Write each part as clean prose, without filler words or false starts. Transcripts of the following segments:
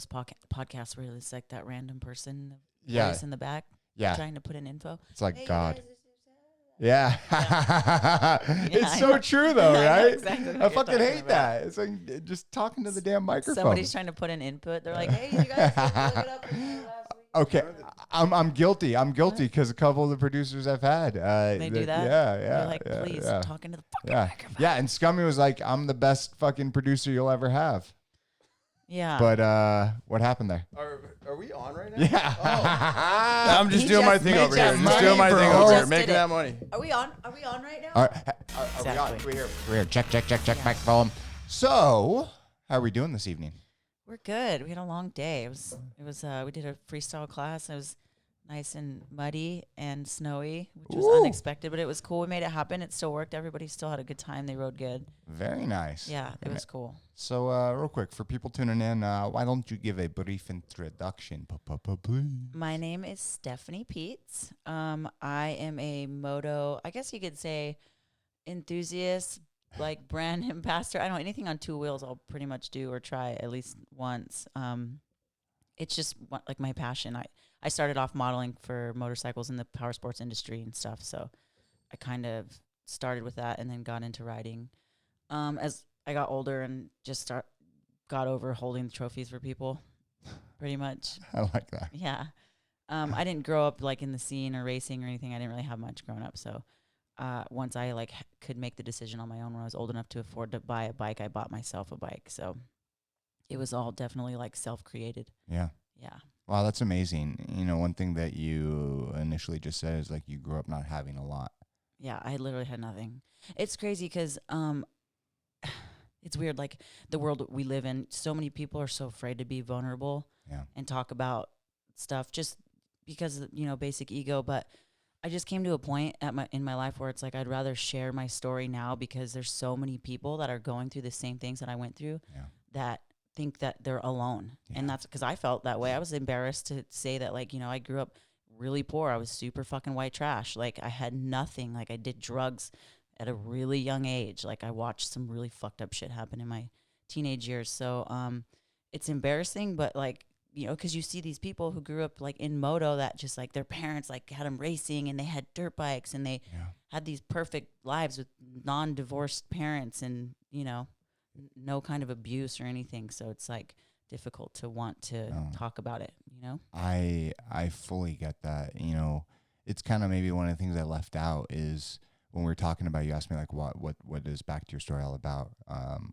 those podcasts where it's like that random person, Yeah. voice in the back, Yeah. trying to put in info. It's like Hey, you God. guys, this is- Yeah. It's I so know. true though, I know right? exactly what I you're fucking talking hate about. that. It's like just talking to the damn microphone. Somebody's trying to put in input. They're like, "Hey, you guys, look it up from last week." Okay, I'm guilty. I'm guilty because a couple of the producers I've had. They do that? Yeah. You're like, please, yeah. talk into the fucking Yeah. microphone. Yeah, and Scummy was like, I'm the best fucking producer you'll ever have. Yeah. But what happened there? Are we on right now? Yeah. Oh. I'm just He doing my just thing made over here. that I'm just doing my money, thing bro. over here, Just did making it. that money. Are we on right now? Are we Exactly. on? We're here. Check, microphone. So, how are we doing this evening? We're good. We had a long day. It was we did a freestyle class. It was nice and muddy and snowy, which was Ooh. unexpected, but it was cool. We made it happen. It still worked. Everybody still had a good time. They rode good. Very nice. Yeah, it was cool. So, real quick, for people tuning in, why don't you give a brief introduction, please? My name is Stephanie Pietz. I am a moto, I guess you could say, enthusiast, like brand ambassador. I don't know, anything on two wheels I'll pretty much do or try at least once. It's just like my passion. I started off modeling for motorcycles in the power sports industry and stuff, so I kind of started with that and then got into riding. As I got older and just got over holding the trophies for people, pretty much. I like that. Yeah. I didn't grow up like in the scene or racing or anything. I didn't really have much growing up. So once I like could make the decision on my own when I was old enough to afford to buy a bike, I bought myself a bike. So it was all definitely like self-created. Yeah. Yeah. Wow, that's amazing. You know, one thing that you initially just said is like you grew up not having a lot. Yeah, I literally had nothing. It's crazy because it's weird. Like the world we live in, so many people are so afraid to be vulnerable and talk about stuff just because, you know, basic ego. But I just came to a point in my life where it's like I'd rather share my story now because there's so many people that are going through the same things that I went through that think that they're alone. And that's because I felt that way. I was embarrassed to say that, like, you know, I grew up really poor. I was super fucking white trash. Like I had nothing. Like I did drugs at a really young age. Like I watched some really fucked up shit happen in my teenage years. So it's embarrassing, but like, you know, because you see these people who grew up like in moto that just like their parents like had them racing and they had dirt bikes and they had these perfect lives with non-divorced parents and, you know, no kind of abuse or anything. So it's like difficult to want to talk about it, you know? I fully get that. You know, it's kind of maybe one of the things I left out is when we were talking about, you asked me like what is Back to Your Story all about?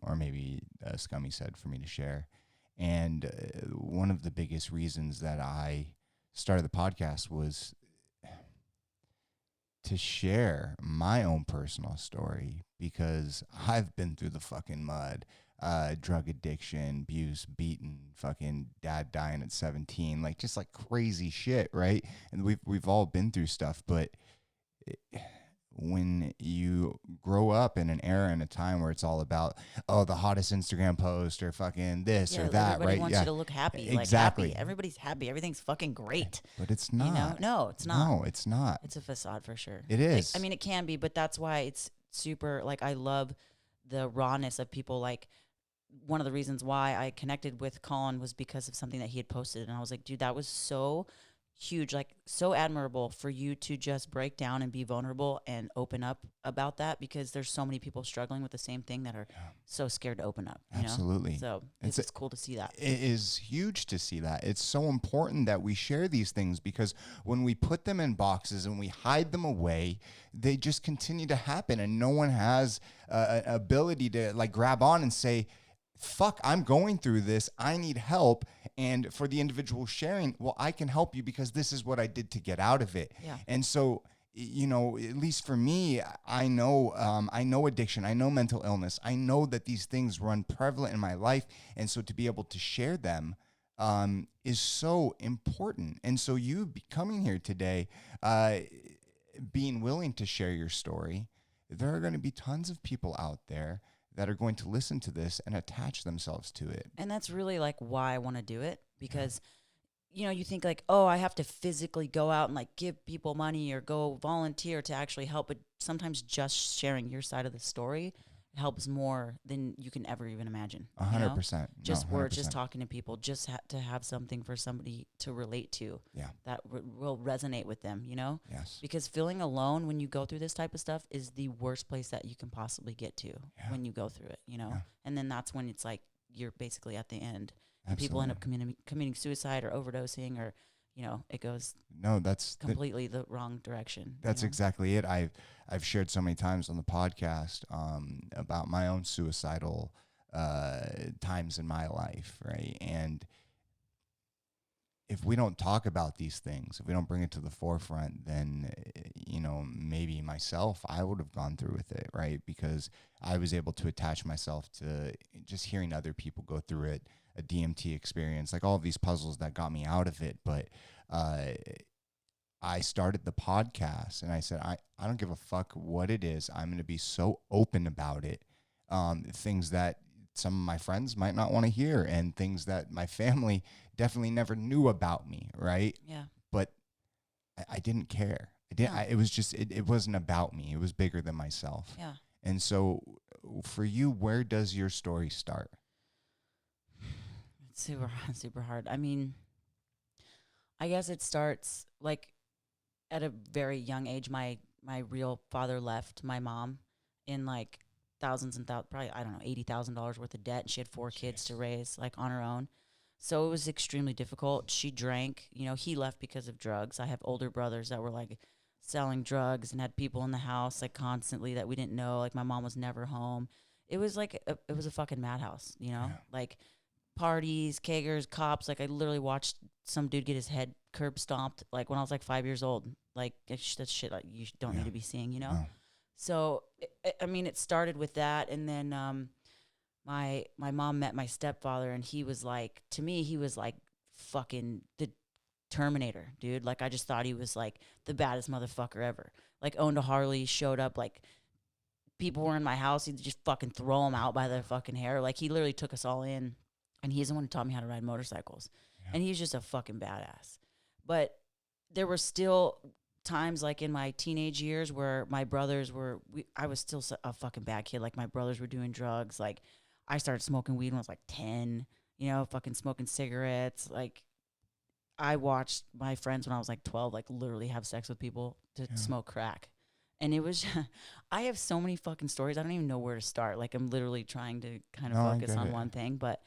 Or maybe Scummy said for me to share. And one of the biggest reasons that I started the podcast was to share my own personal story because I've been through the fucking mud, drug addiction, abuse, beaten, fucking dad dying at 17, like just like crazy shit, right? And we've all been through stuff, but when you grow up in an era and a time where it's all about, oh, the hottest Instagram post or fucking this or that, everybody right? wants you to look happy. Exactly. Like happy. Everybody's happy. Everything's fucking great. But it's not. You know? No, it's not. No, it's not. It's a facade for sure. It is. I mean, it can be, but that's why it's super, like, I love the rawness of people. Like, one of the reasons why I connected with Colin was because of something that he had posted. And I was like, dude, that was so huge, like so admirable for you to just break down and be vulnerable and open up about that, because there's so many people struggling with the same thing that are so scared to open up. You Absolutely. know? So it's cool to see that. It is huge to see that. It's so important that we share these things, because when we put them in boxes and we hide them away, they just continue to happen, and no one has an ability to like grab on and say, fuck, I'm going through this, I need help. And for the individual sharing, well, I can help you because this is what I did to get out of it. Yeah. And so, you know, at least for me, I know addiction, I know mental illness, I know that these things run prevalent in my life. And so to be able to share them is so important. And so you coming here today, being willing to share your story, there are going to be tons of people out there that are going to listen to this and attach themselves to it. And that's really like why I want to do it, because, you know, you think like, oh, I have to physically go out and like give people money or go volunteer to actually help. But sometimes just sharing your side of the story helps more than you can ever even imagine. 100%. Just No, words, just 100%. talking to people, just to have something for somebody to relate to. Yeah. That will resonate with them, Yes. because feeling alone when you go through this type of stuff is the worst place that you can possibly get to when you go through it, Yeah. and then that's when it's like you're basically at the end. And Absolutely. people end up committing suicide or overdosing, or it goes that's completely the wrong direction. That's exactly it. I've shared so many times on the podcast about my own suicidal times in my life, right? And if we don't talk about these things, if we don't bring it to the forefront, then maybe myself, I would have gone through with it, right? Because I was able to attach myself to just hearing other people go through it, a DMT experience, like all of these puzzles that got me out of it. But I started the podcast and I said, I don't give a fuck what it is. I'm going to be so open about it. Things that some of my friends might not want to hear, and things that my family definitely never knew about me. Right. Yeah. But I didn't care. It was just, it wasn't about me. It was bigger than myself. Yeah. And so for you, where does your story start? It's super hard. I mean, I guess it starts like at a very young age. My real father left my mom in like probably, I don't know, $80,000 worth of debt. And she had 4 kids to raise like on her own. So it was extremely difficult. She drank, he left because of drugs. I have older brothers that were like selling drugs and had people in the house like constantly that we didn't know. Like my mom was never home. It was like, it was a fucking madhouse, like parties, keggers, cops. Like I literally watched some dude get his head curb stomped like when I was like 5 years old. Like that's shit like you don't need to be seeing, No. So I mean, it started with that, and then my mom met my stepfather, and he was like, to me, he was like fucking the Terminator, dude. Like I just thought he was like the baddest motherfucker ever. Like owned a Harley, showed up like people were in my house, he'd just fucking throw them out by their fucking hair. Like he literally took us all in, and he's the one who taught me how to ride motorcycles. Yeah. And he's just a fucking badass. But there were still times like in my teenage years where my brothers were, I was still a fucking bad kid. Like my brothers were doing drugs. Like I started smoking weed when I was like 10, fucking smoking cigarettes. Like I watched my friends when I was like 12, like literally have sex with people to smoke crack. And it was, I have so many fucking stories. I don't even know where to start. Like I'm literally trying to kind of focus on one thing, but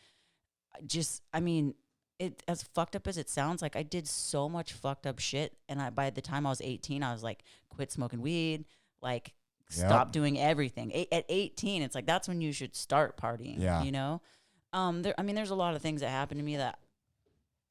it, as fucked up as it sounds, like I did so much fucked up shit. And by the time I was 18, I was like, quit smoking weed, like stop doing everything. At 18, it's like, that's when you should start partying, there's a lot of things that happened to me that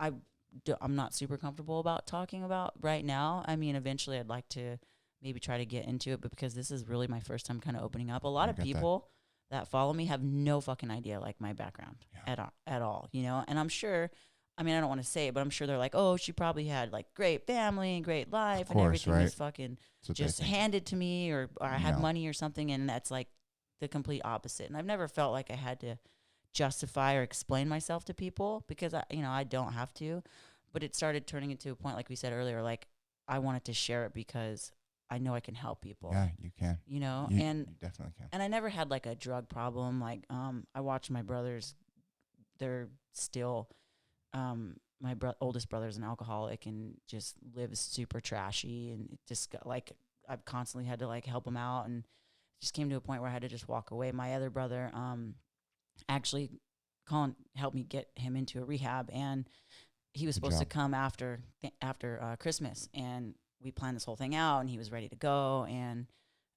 I'm not super comfortable about talking about right now. I mean, eventually I'd like to maybe try to get into it, but because this is really my first time kind of opening up, a lot of people that follow me have no fucking idea like my background at all, and I'm sure, I mean, I don't want to say it, but I'm sure they're like, oh, she probably had like great family and great life, and everything is fucking just handed to me, or I had money or something. And that's like the complete opposite. And I've never felt like I had to justify or explain myself to people, because I don't have to. But it started turning into a point, like we said earlier, like I wanted to share it because I know I can help people. Yeah, you can. You definitely can. And I never had like a drug problem. Like I watched my brothers; they're still, my oldest brother's an alcoholic and just lives super trashy, and it just got, like I've constantly had to like help him out, and it just came to a point where I had to just walk away. My other brother, actually, Colin helped me get him into a rehab, and he was supposed to come after Christmas, and we planned this whole thing out, and he was ready to go. And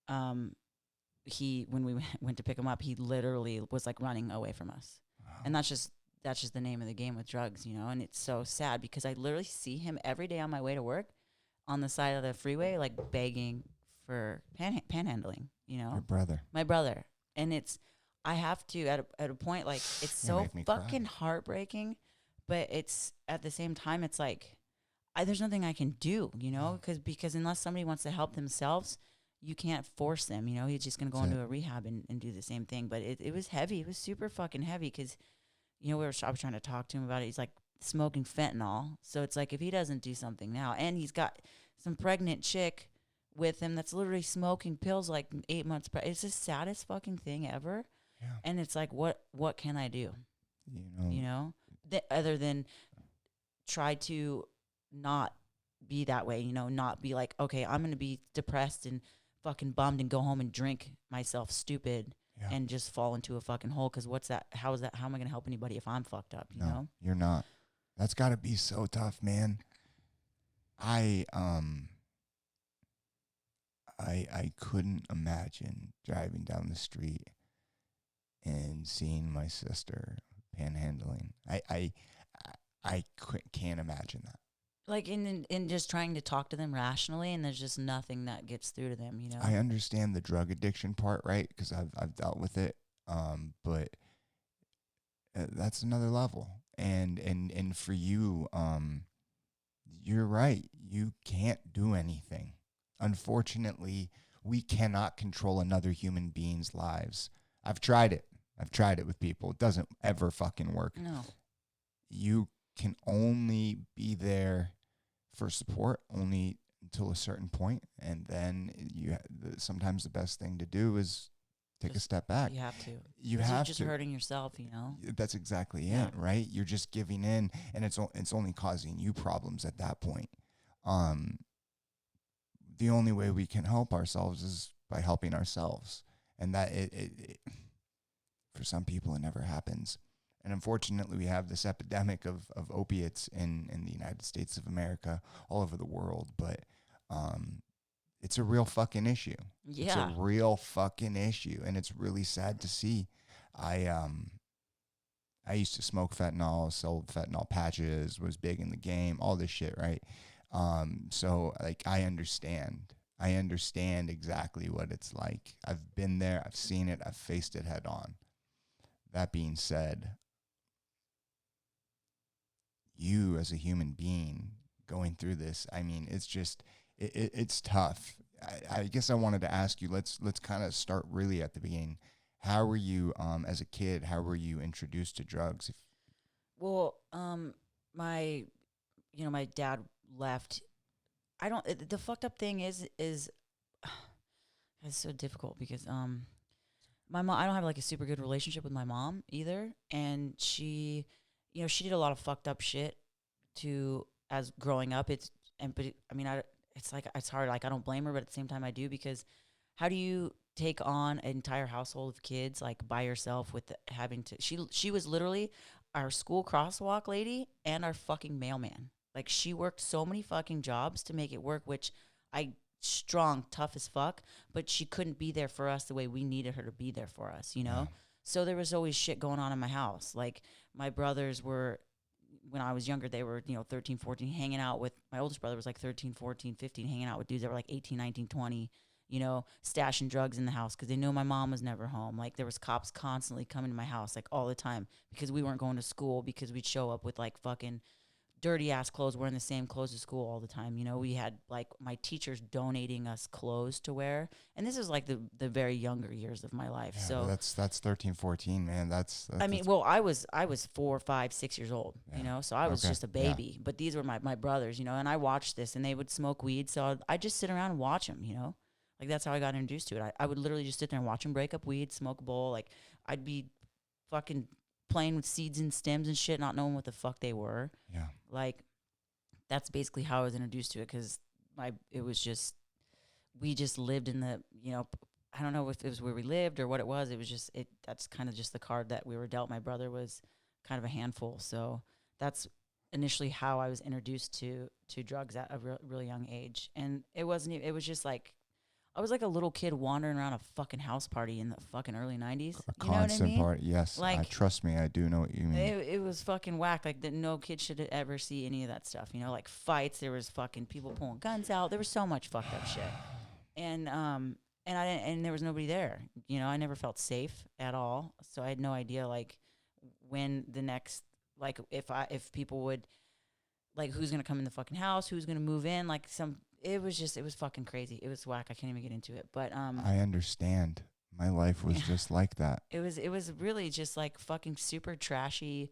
when we went to pick him up, he literally was like running away from us. Wow. And that's just the name of the game with drugs, and it's so sad because I literally see him every day on my way to work on the side of the freeway, like begging for panhandling, Your brother. My brother. And I have to, at a point, like, it's so fucking heartbreaking, but it's, at the same time, it's like, there's nothing I can do, because unless somebody wants to help themselves, you can't force them, he's just going to go into a rehab and do the same thing. But it was heavy. It was super fucking heavy because, I was trying to talk to him about it. He's like smoking fentanyl. So it's like, if he doesn't do something now, and he's got some pregnant chick with him that's literally smoking pills like 8 months. It's the saddest fucking thing ever. Yeah. And it's like, what can I do? You know, Other than try to not be that way, not be like, okay, I'm going to be depressed and fucking bummed and go home and drink myself stupid and just fall into a fucking hole. Cause what's that? How is that? How am I going to help anybody if I'm fucked up? You know? You're not. That's gotta be so tough, man. I couldn't imagine driving down the street and seeing my sister panhandling. I can't imagine that. Like in just trying to talk to them rationally, and there's just nothing that gets through to them, I understand the drug addiction part, right? Because I've dealt with it. But that's another level. And for you, you're right. You can't do anything. Unfortunately, we cannot control another human being's lives. I've tried it with people. It doesn't ever fucking work. No. You can only be there for support only until a certain point, and then sometimes the best thing to do is take a step back. You have to. You're just hurting yourself, That's exactly it, right? You're just giving in, and it's only causing you problems at that point. The only way we can help ourselves is by helping ourselves, and that it for some people it never happens. And unfortunately, we have this epidemic of opiates in the United States of America, all over the world. But it's a real fucking issue. Yeah. It's a real fucking issue, and it's really sad to see. I used to smoke fentanyl, sold fentanyl patches, was big in the game, all this shit, right? So like I understand exactly what it's like. I've been there, I've seen it, I've faced it head on. That being said, you as a human being going through this, I mean, it's just, it's tough. I guess I wanted to ask you, let's kind of start really at the beginning. How were you, as a kid, how were you introduced to drugs? Well, my dad left. The fucked up thing is it's so difficult because, my mom, I don't have like a super good relationship with my mom either. And she did a lot of fucked up shit as growing up. It's hard. Like, I don't blame her, but at the same time I do, because how do you take on an entire household of kids like by yourself with having to, she was literally our school crosswalk lady and our fucking mailman. Like, she worked so many fucking jobs to make it work, which strong, tough as fuck, but she couldn't be there for us the way we needed her to be there for us, Yeah. So there was always shit going on in my house. Like, my brothers were, when I was younger, they were, 13, 14, hanging out with, my oldest brother was like 13, 14, 15, hanging out with dudes that were like 18, 19, 20, stashing drugs in the house because they knew my mom was never home. Like, there was cops constantly coming to my house, like, all the time, because we weren't going to school, because we'd show up with like fucking dirty ass clothes, wearing the same clothes to school all the time. We had like my teachers donating us clothes to wear, and this is like the very younger years of my life. Yeah, so that's 13, 14, man. That's I mean, well, I was 4, 5, 6 years old, so I was just a baby. But these were my brothers, and I watched this, and they would smoke weed, so I'd just sit around and watch them, like, that's how I got introduced to it. I would literally just sit there and watch them break up weed, smoke a bowl. Like, I'd be fucking playing with seeds and stems and shit, not knowing what the fuck they were. Yeah. Like, that's basically how I was introduced to it, because we just lived in the, I don't know if it was where we lived or what it was. It was just, that's kind of just the card that we were dealt. My brother was kind of a handful. So that's initially how I was introduced to drugs at a really young age. And it was just like, I was like a little kid wandering around a fucking house party in the fucking early 90s. A constant party, yes. Like, trust me, I do know what you mean. It was fucking whack. Like, no kid should ever see any of that stuff. Like fights. There was fucking people pulling guns out. There was so much fucked up shit. And there was nobody there. I never felt safe at all. So I had no idea like when the next, like, if people would, like, who's gonna come in the fucking house, who's gonna move in, like it was fucking crazy. It was whack. I can't even get into it. But I understand. My life was just like that. It was really just like fucking super trashy.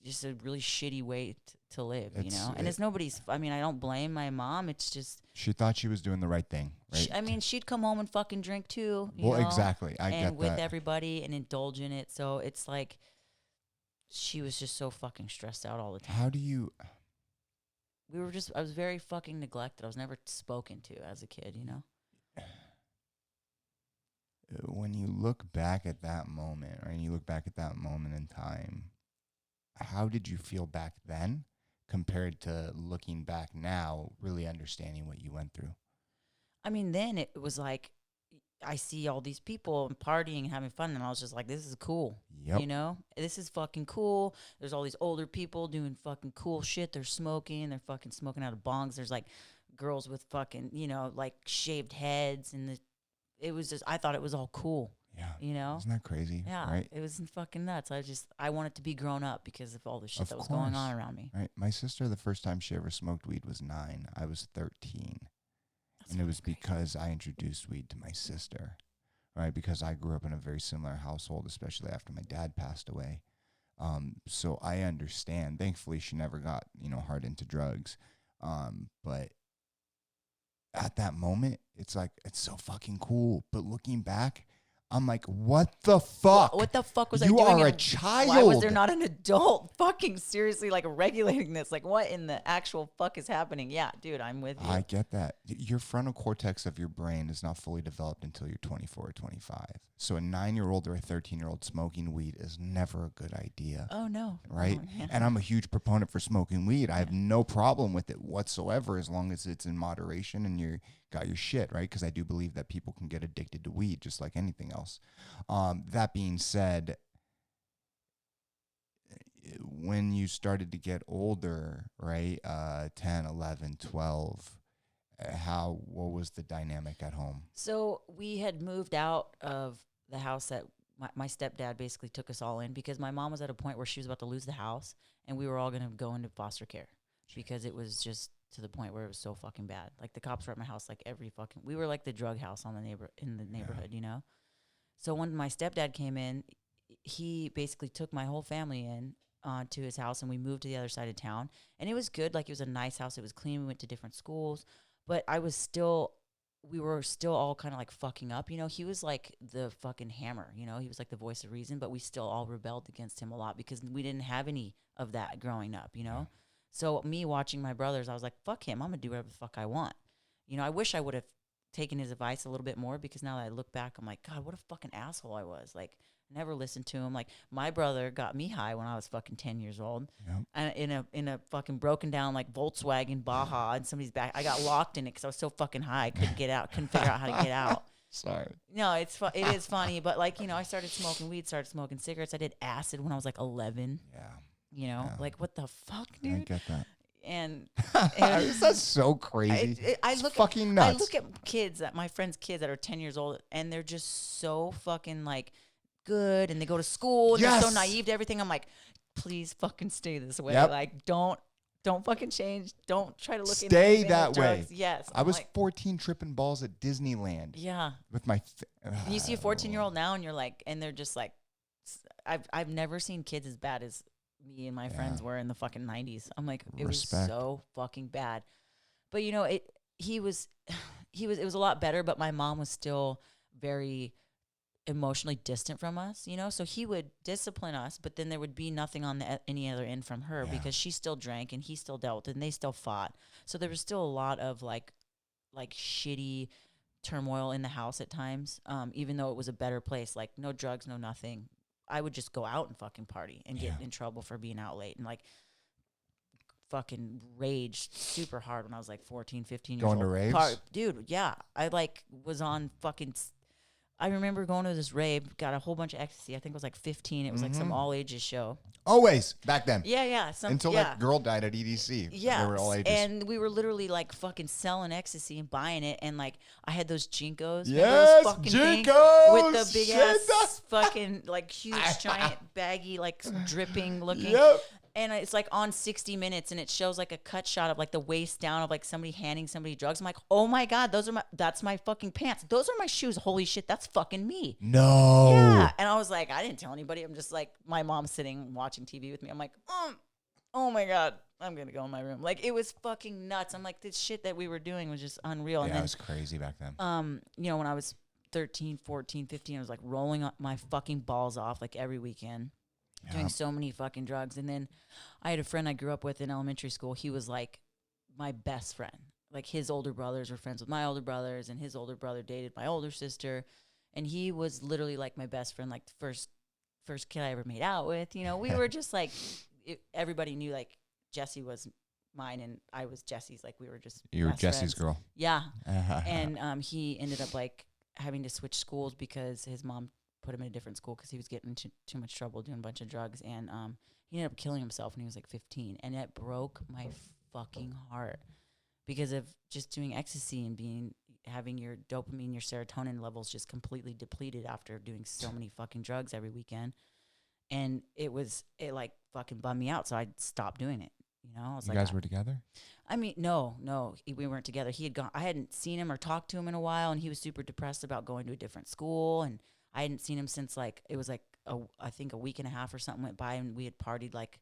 Just a really shitty way to live, you know? And it's nobody's, I mean, I don't blame my mom. It's just. She thought she was doing the right thing, right? I mean, she'd come home and fucking drink too. Well, exactly. I get that. And with everybody and indulge in it. So it's like she was just so fucking stressed out all the time. How do you... I was very fucking neglected. I was never spoken to as a kid, you know? When you look back at that moment, right? You look back at that moment in time, how did you feel back then compared to looking back now, really understanding what you went through? I mean, then it was like, I see all these people partying and having fun, and I was just like, this is cool. Yep. You know? This is fucking cool. There's all these older people doing fucking cool shit. They're smoking. They're fucking smoking out of bongs. There's like girls with fucking, you know, like shaved heads. And it was just, I thought it was all cool. Yeah. You know? Isn't that crazy? Yeah. Right? It was fucking nuts. I wanted to be grown up because of all the shit that was going on around me. Right. My sister, the first time she ever smoked weed was 9. I was 13. And it was because I introduced weed to my sister, right? Because I grew up in a very similar household, especially after my dad passed away. So I understand. Thankfully, she never got, hard into drugs. But at that moment, it's like, it's so fucking cool. But looking back, I'm like, what the fuck? What the fuck was I doing? You are a child. Why was there not an adult fucking seriously like regulating this? Like, what in the actual fuck is happening? Yeah, dude, I'm with you. I get that. Your frontal cortex of your brain is not fully developed until you're 24 or 25. So a 9-year-old or a 13-year-old smoking weed is never a good idea. Oh, no. Right? Oh, yeah. And I'm a huge proponent for smoking weed. I have no problem with it whatsoever as long as it's in moderation and you got your shit, right? Because I do believe that people can get addicted to weed just like anything else. That being said, when you started to get older, right, 10, 11, 12, what was the dynamic at home? So we had moved out of the house that my stepdad basically took us all in because my mom was at a point where she was about to lose the house and we were all going to go into foster care because it was just to the point where it was so fucking bad. Like the cops were at my house like we were like the drug house in the neighborhood, you know? So when my stepdad came in, he basically took my whole family in to his house and we moved to the other side of town. And it was good. Like it was a nice house. It was clean. We went to different schools. But we were still all kind of like fucking up. You know, he was like the fucking hammer. You know, he was like the voice of reason. But we still all rebelled against him a lot because we didn't have any of that growing up, you know? So me watching my brothers, I was like, fuck him. I'm going to do whatever the fuck I want. You know, I wish I would have taken his advice a little bit more because now that I look back, I'm like, God, what a fucking asshole I was. Like, never listened to him. Like, my brother got me high when I was fucking 10 years old. Yep. And in a fucking broken down, like, Volkswagen Baja in somebody's back. I got locked in it because I was so fucking high. I couldn't get out. Couldn't figure out how to get out. Sorry. No, it is funny. But, like, you know, I started smoking weed, started smoking cigarettes. I did acid when I was, like, 11. Yeah. You know? Yeah. Like, what the fuck, dude? I get that. And that's so crazy. I look fucking nuts. I look at kids, my friends' kids that are 10 years old, and they're just so fucking like good, and they go to school, and they're so naive to everything. I'm like, please fucking stay this way. Yep. Like, don't fucking change. Don't try to look. Stay that way. Yes. I was 14 tripping balls at Disneyland. Yeah. With my. And you see a 14-year-old now, and you're like, and they're just like, I've never seen kids as bad as me and my friends were in the fucking 90s. I'm like, it was so fucking bad. But you know, it was a lot better, but my mom was still very emotionally distant from us, you know? So he would discipline us, but then there would be nothing on any other end from her because she still drank and he still dealt and they still fought. So there was still a lot of like shitty turmoil in the house at times, even though it was a better place, like no drugs, no nothing. I would just go out and fucking party and get in trouble for being out late and like fucking raged super hard when I was like 14, 15 years old. Going to raves? Dude, yeah. I like was on fucking, I remember going to this rave, got a whole bunch of ecstasy. I think it was like 15. It was like some all ages show. Always back then. Yeah. Until that girl died at EDC. Yeah. They were all ages. And we were literally like fucking selling ecstasy and buying it. And like I had those Jinkos. Yes, those fucking Jinkos! with the big ass fucking like huge giant baggy like dripping looking. Yep. And it's like on 60 Minutes and it shows like a cut shot of like the waist down of like somebody handing somebody drugs. I'm like, oh my God, that's my fucking pants. Those are my shoes. Holy shit, that's fucking me. No. Yeah. And I was like, I didn't tell anybody. I'm just like, my mom's sitting watching TV with me. I'm like, oh my God. I'm going to go in my room. Like, it was fucking nuts. I'm like, this shit that we were doing was just unreal. Yeah, and then, it was crazy back then. you know, when I was 13, 14, 15, I was like rolling up my fucking balls off like every weekend, doing so many fucking drugs. And then I had a friend I grew up with in elementary school. He was like my best friend. Like, his older brothers were friends with my older brothers, and his older brother dated my older sister. And he was literally like my best friend, like the first kid I ever made out with. You know, we were just like, everybody knew like Jesse was mine and I was Jesse's. Like, we were just You were best Jesse's friends. girl. Yeah. And he ended up like having to switch schools because his mom put him in a different school because he was getting into too much trouble doing a bunch of drugs. And he ended up killing himself when he was like 15. And it broke my fucking heart because of just doing ecstasy and having your dopamine, your serotonin levels just completely depleted after doing so many fucking drugs every weekend. And it like fucking bummed me out. So I stopped doing it. You know, I was You like, guys were together? I mean, no, we weren't together. He had gone. I hadn't seen him or talked to him in a while, and he was super depressed about going to a different school. And I hadn't seen him since like it was like I think a week and a half or something went by, and we had partied like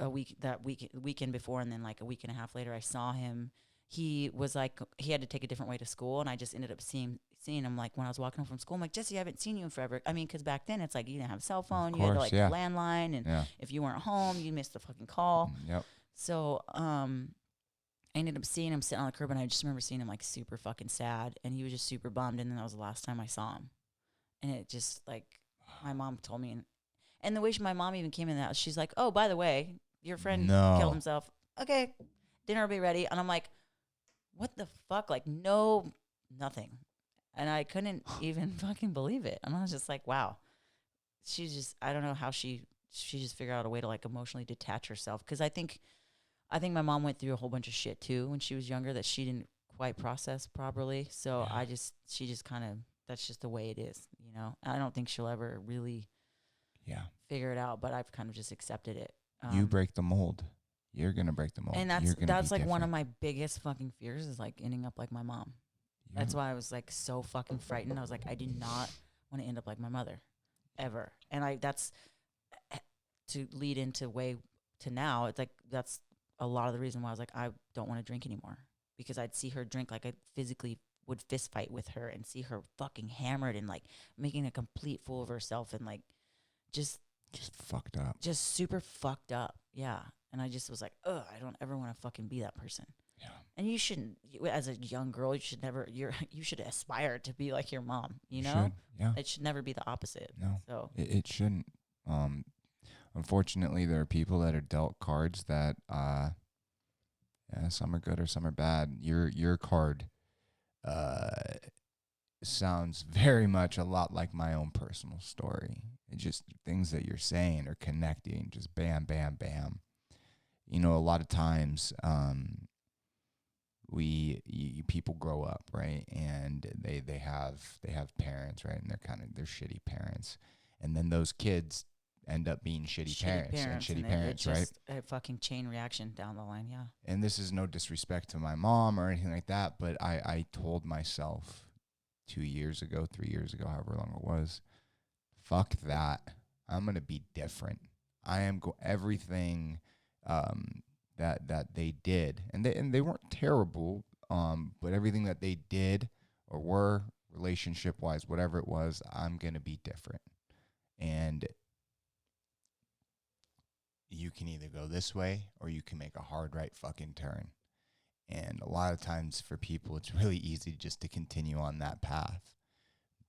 weekend before, and then like a week and a half later, I saw him. He was like he had to take a different way to school, and I just ended up seeing him like when I was walking home from school. I'm like, Jesse, I haven't seen you in forever. I mean, because back then it's like you didn't have a cell phone, you had to like a landline, and if you weren't home, you missed the fucking call. Yep. So I ended up seeing him sitting on the curb, and I just remember seeing him like super fucking sad, and he was just super bummed. And then that was the last time I saw him, and it just like my mom told me, and the way my mom even came in the house, she's like, "Oh, by the way, your friend killed himself. Okay, dinner will be ready." And I'm like, "What the fuck?" Like, no, nothing. And I couldn't even fucking believe it. And I was just like, wow. She's just, I don't know how she just figured out a way to like emotionally detach herself. Cause I think my mom went through a whole bunch of shit too when she was younger that she didn't quite process properly. So she just kind of, that's just the way it is, you know? I don't think she'll ever really figure it out, but I've kind of just accepted it. You break the mold. You're going to break the mold. And that's like one of my biggest fucking fears is like ending up like my mom. That's why I was like so fucking frightened. I was like, I do not want to end up like my mother, ever. And that's to lead into way to now. It's like that's a lot of the reason why I was like, I don't want to drink anymore because I'd see her drink. Like I physically would fist fight with her and see her fucking hammered and like making a complete fool of herself and like just fucked up, just super fucked up. Yeah. And I just was like, ugh, I don't ever want to fucking be that person. Yeah. And you shouldn't, as a young girl, you should aspire to be like your mom, you know? Yeah. It should never be the opposite. No. So it shouldn't. Unfortunately, there are people that are dealt cards that, some are good or some are bad. Your card, sounds very much a lot like my own personal story. It just, things that you're saying are connecting, just bam, bam, bam. You know, a lot of times, people grow up, right, and they have parents, right, and they're shitty parents, and then those kids end up being shitty parents, right? Just a fucking chain reaction down the line, yeah. And this is no disrespect to my mom or anything like that, but I told myself 2 years ago, 3 years ago, however long it was, fuck that. I'm gonna be different. I am everything. That they did, and they weren't terrible, but everything that they did or were relationship wise, whatever it was, I'm gonna be different. And you can either go this way or you can make a hard right fucking turn. And a lot of times for people, it's really easy just to continue on that path.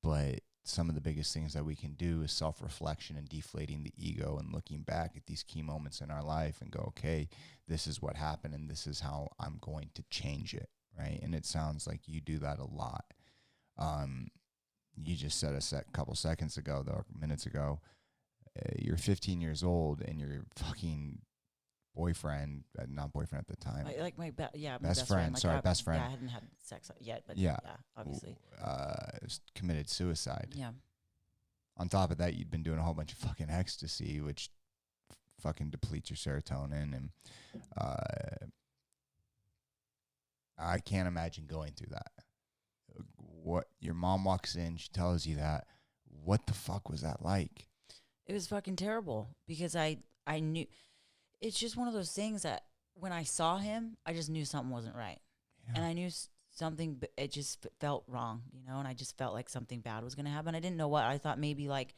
But some of the biggest things that we can do is self-reflection and deflating the ego and looking back at these key moments in our life and go, okay, this is what happened and this is how I'm going to change it, right? And it sounds like you do that a lot. You just said a couple seconds ago, though, minutes ago, you're 15 years old and your fucking boyfriend, not boyfriend at the time. My best friend. Like Sorry, best friend. Yeah, I hadn't had sex yet, but yeah obviously. Committed suicide. Yeah. On top of that, you'd been doing a whole bunch of fucking ecstasy, which fucking depletes your serotonin. And I can't imagine going through that. What your mom walks in, she tells you that. What the fuck was that like? It was fucking terrible because I knew it's just one of those things that when I saw him, I just knew something wasn't right. Yeah. And I knew something, it just felt wrong, you know, and I just felt like something bad was going to happen. I didn't know what. I thought maybe like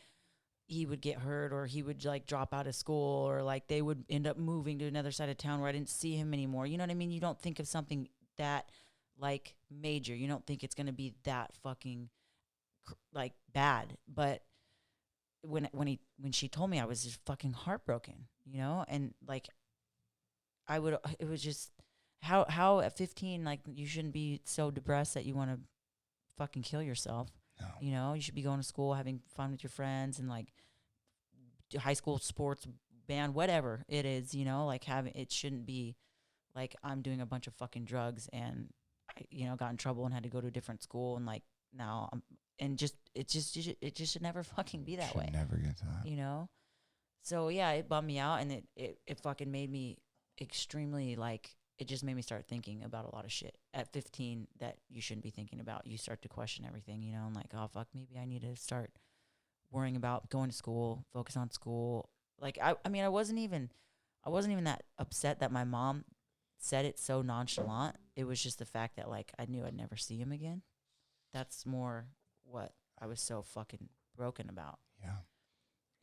he would get hurt, or he would like drop out of school, or like they would end up moving to another side of town where I didn't see him anymore. You know what I mean? You don't think of something that like major. You don't think it's going to be that fucking like bad. But when she told me, I was just fucking heartbroken, you know? And like it was just how at 15, like, you shouldn't be so depressed that you want to fucking kill yourself. No. You know, you should be going to school, having fun with your friends, and like high school sports band, whatever it is, you know, like it shouldn't be like I'm doing a bunch of fucking drugs and I, you know, got in trouble and had to go to a different school, and like now it just should never fucking be that way. Never get that. You know? So yeah, it bummed me out, and it fucking made me extremely like, it just made me start thinking about a lot of shit at 15 that you shouldn't be thinking about. You start to question everything, you know, and like, oh fuck, maybe I need to start worrying about going to school, focus on school. Like I mean, I wasn't even that upset that my mom said it so nonchalant. It was just the fact that like I knew I'd never see him again. That's more what I was so fucking broken about. Yeah.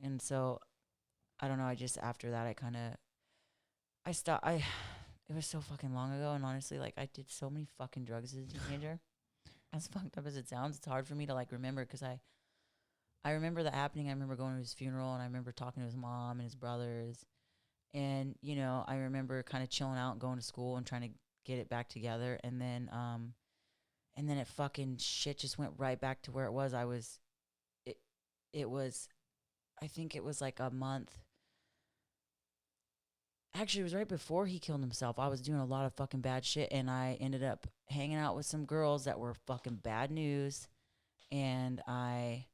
And so I don't know, I just, after that, I stopped. It was so fucking long ago, and honestly, like, I did so many fucking drugs as a teenager. As fucked up as it sounds, it's hard for me to like remember, because I remember that happening. I remember going to his funeral, and I remember talking to his mom and his brothers, and you know, I remember kind of chilling out and going to school and trying to get it back together, and then it fucking shit just went right back to where it was. It was, I think it was like a month. Actually, it was right before he killed himself. I was doing a lot of fucking bad shit, and I ended up hanging out with some girls that were fucking bad news. And I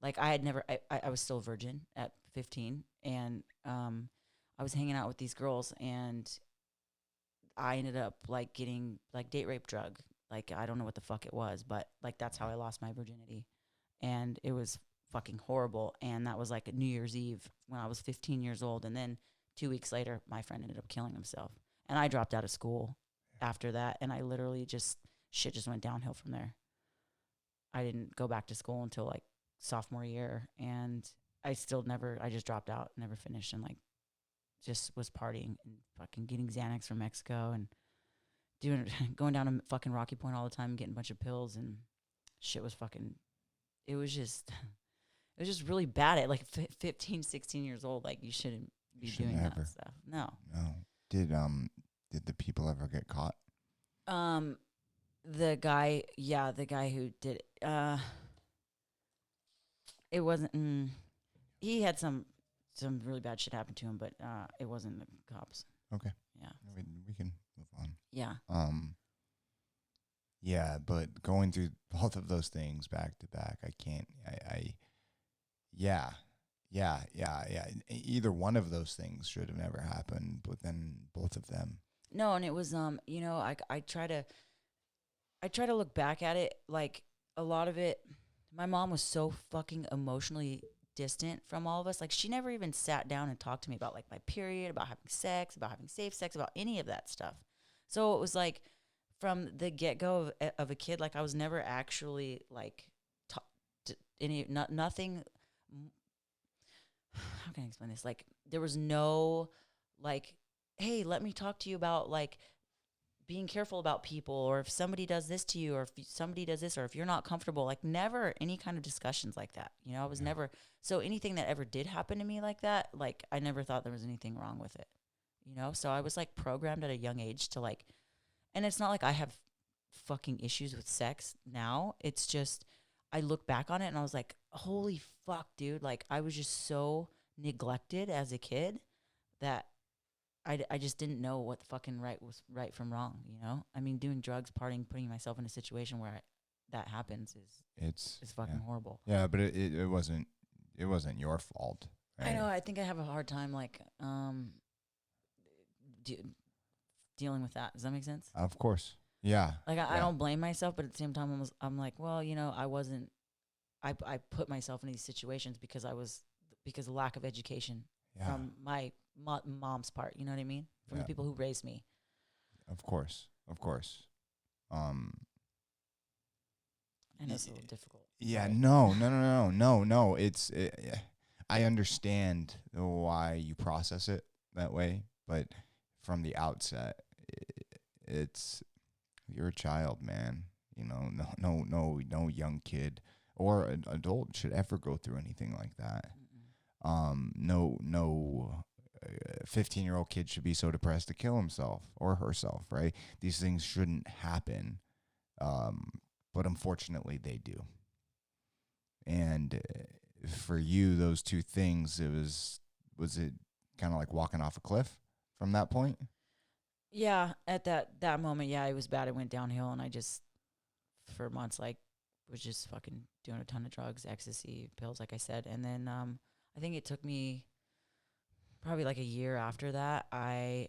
was still a virgin at 15, and I was hanging out with these girls, and I ended up like getting like date rape drug. Like, I don't know what the fuck it was, but like that's how I lost my virginity, and it was fucking horrible. And that was like New Year's Eve when I was 15 years old, and then 2 weeks later, my friend ended up killing himself. And I dropped out of school after that. And I literally shit just went downhill from there. I didn't go back to school until like sophomore year. And I just dropped out, never finished. And like, just was partying and fucking getting Xanax from Mexico and going down to fucking Rocky Point all the time, getting a bunch of pills, and shit was fucking, it was just really bad at like 15, 16 years old. Like, you shouldn't be doing that stuff. No. Did the people ever get caught? The guy who did it, it wasn't. He had some really bad shit happen to him, but it wasn't the cops. Okay. Yeah. We can move on. Yeah. Yeah, but going through both of those things back to back, I can't. Yeah. Either one of those things should have never happened, but then both of them. No, and it was you know, I try to look back at it, like a lot of it. My mom was so fucking emotionally distant from all of us. Like, she never even sat down and talked to me about like my period, about having sex, about having safe sex, about any of that stuff. So it was like from the get-go of a kid, like I was never actually like nothing. How can I explain this? Like, there was no like, hey, let me talk to you about like being careful about people, or if somebody does this to you, or if somebody does this, or if you're not comfortable. Like, never any kind of discussions like that. You know, I was never, so anything that ever did happen to me like that, like, I never thought there was anything wrong with it. You know, so I was like programmed at a young age to like, and it's not like I have fucking issues with sex now. It's just, I look back on it and I was like, holy fuck, dude. Like, I was just so neglected as a kid that I just didn't know what the fucking right was right from wrong, you know? I mean, doing drugs, partying, putting myself in a situation where that happens is fucking horrible. Yeah, but it wasn't your fault. Right? I know. I think I have a hard time like dealing with that. Does that make sense? Of course. Yeah. Like, I don't blame myself, but at the same time, I'm like, well, you know, I put myself in these situations because of lack of education. from my mom's part. You know what I mean? From the people who raised me. Of course. And it's a little difficult. Yeah, right? no. I understand why you process it that way, but from the outset, it's you're a child, man. You know, no young kid or an adult should ever go through anything like that. No 15-year-old kid should be so depressed to kill himself or herself, right? These things shouldn't happen, but unfortunately they do. And for you, those two things, was it kind of like walking off a cliff from that point? Yeah, at that moment, it was bad. It went downhill, and I just, for months, like, was just fucking doing a ton of drugs, ecstasy, pills, like I said. And then I think it took me probably like a year after that. I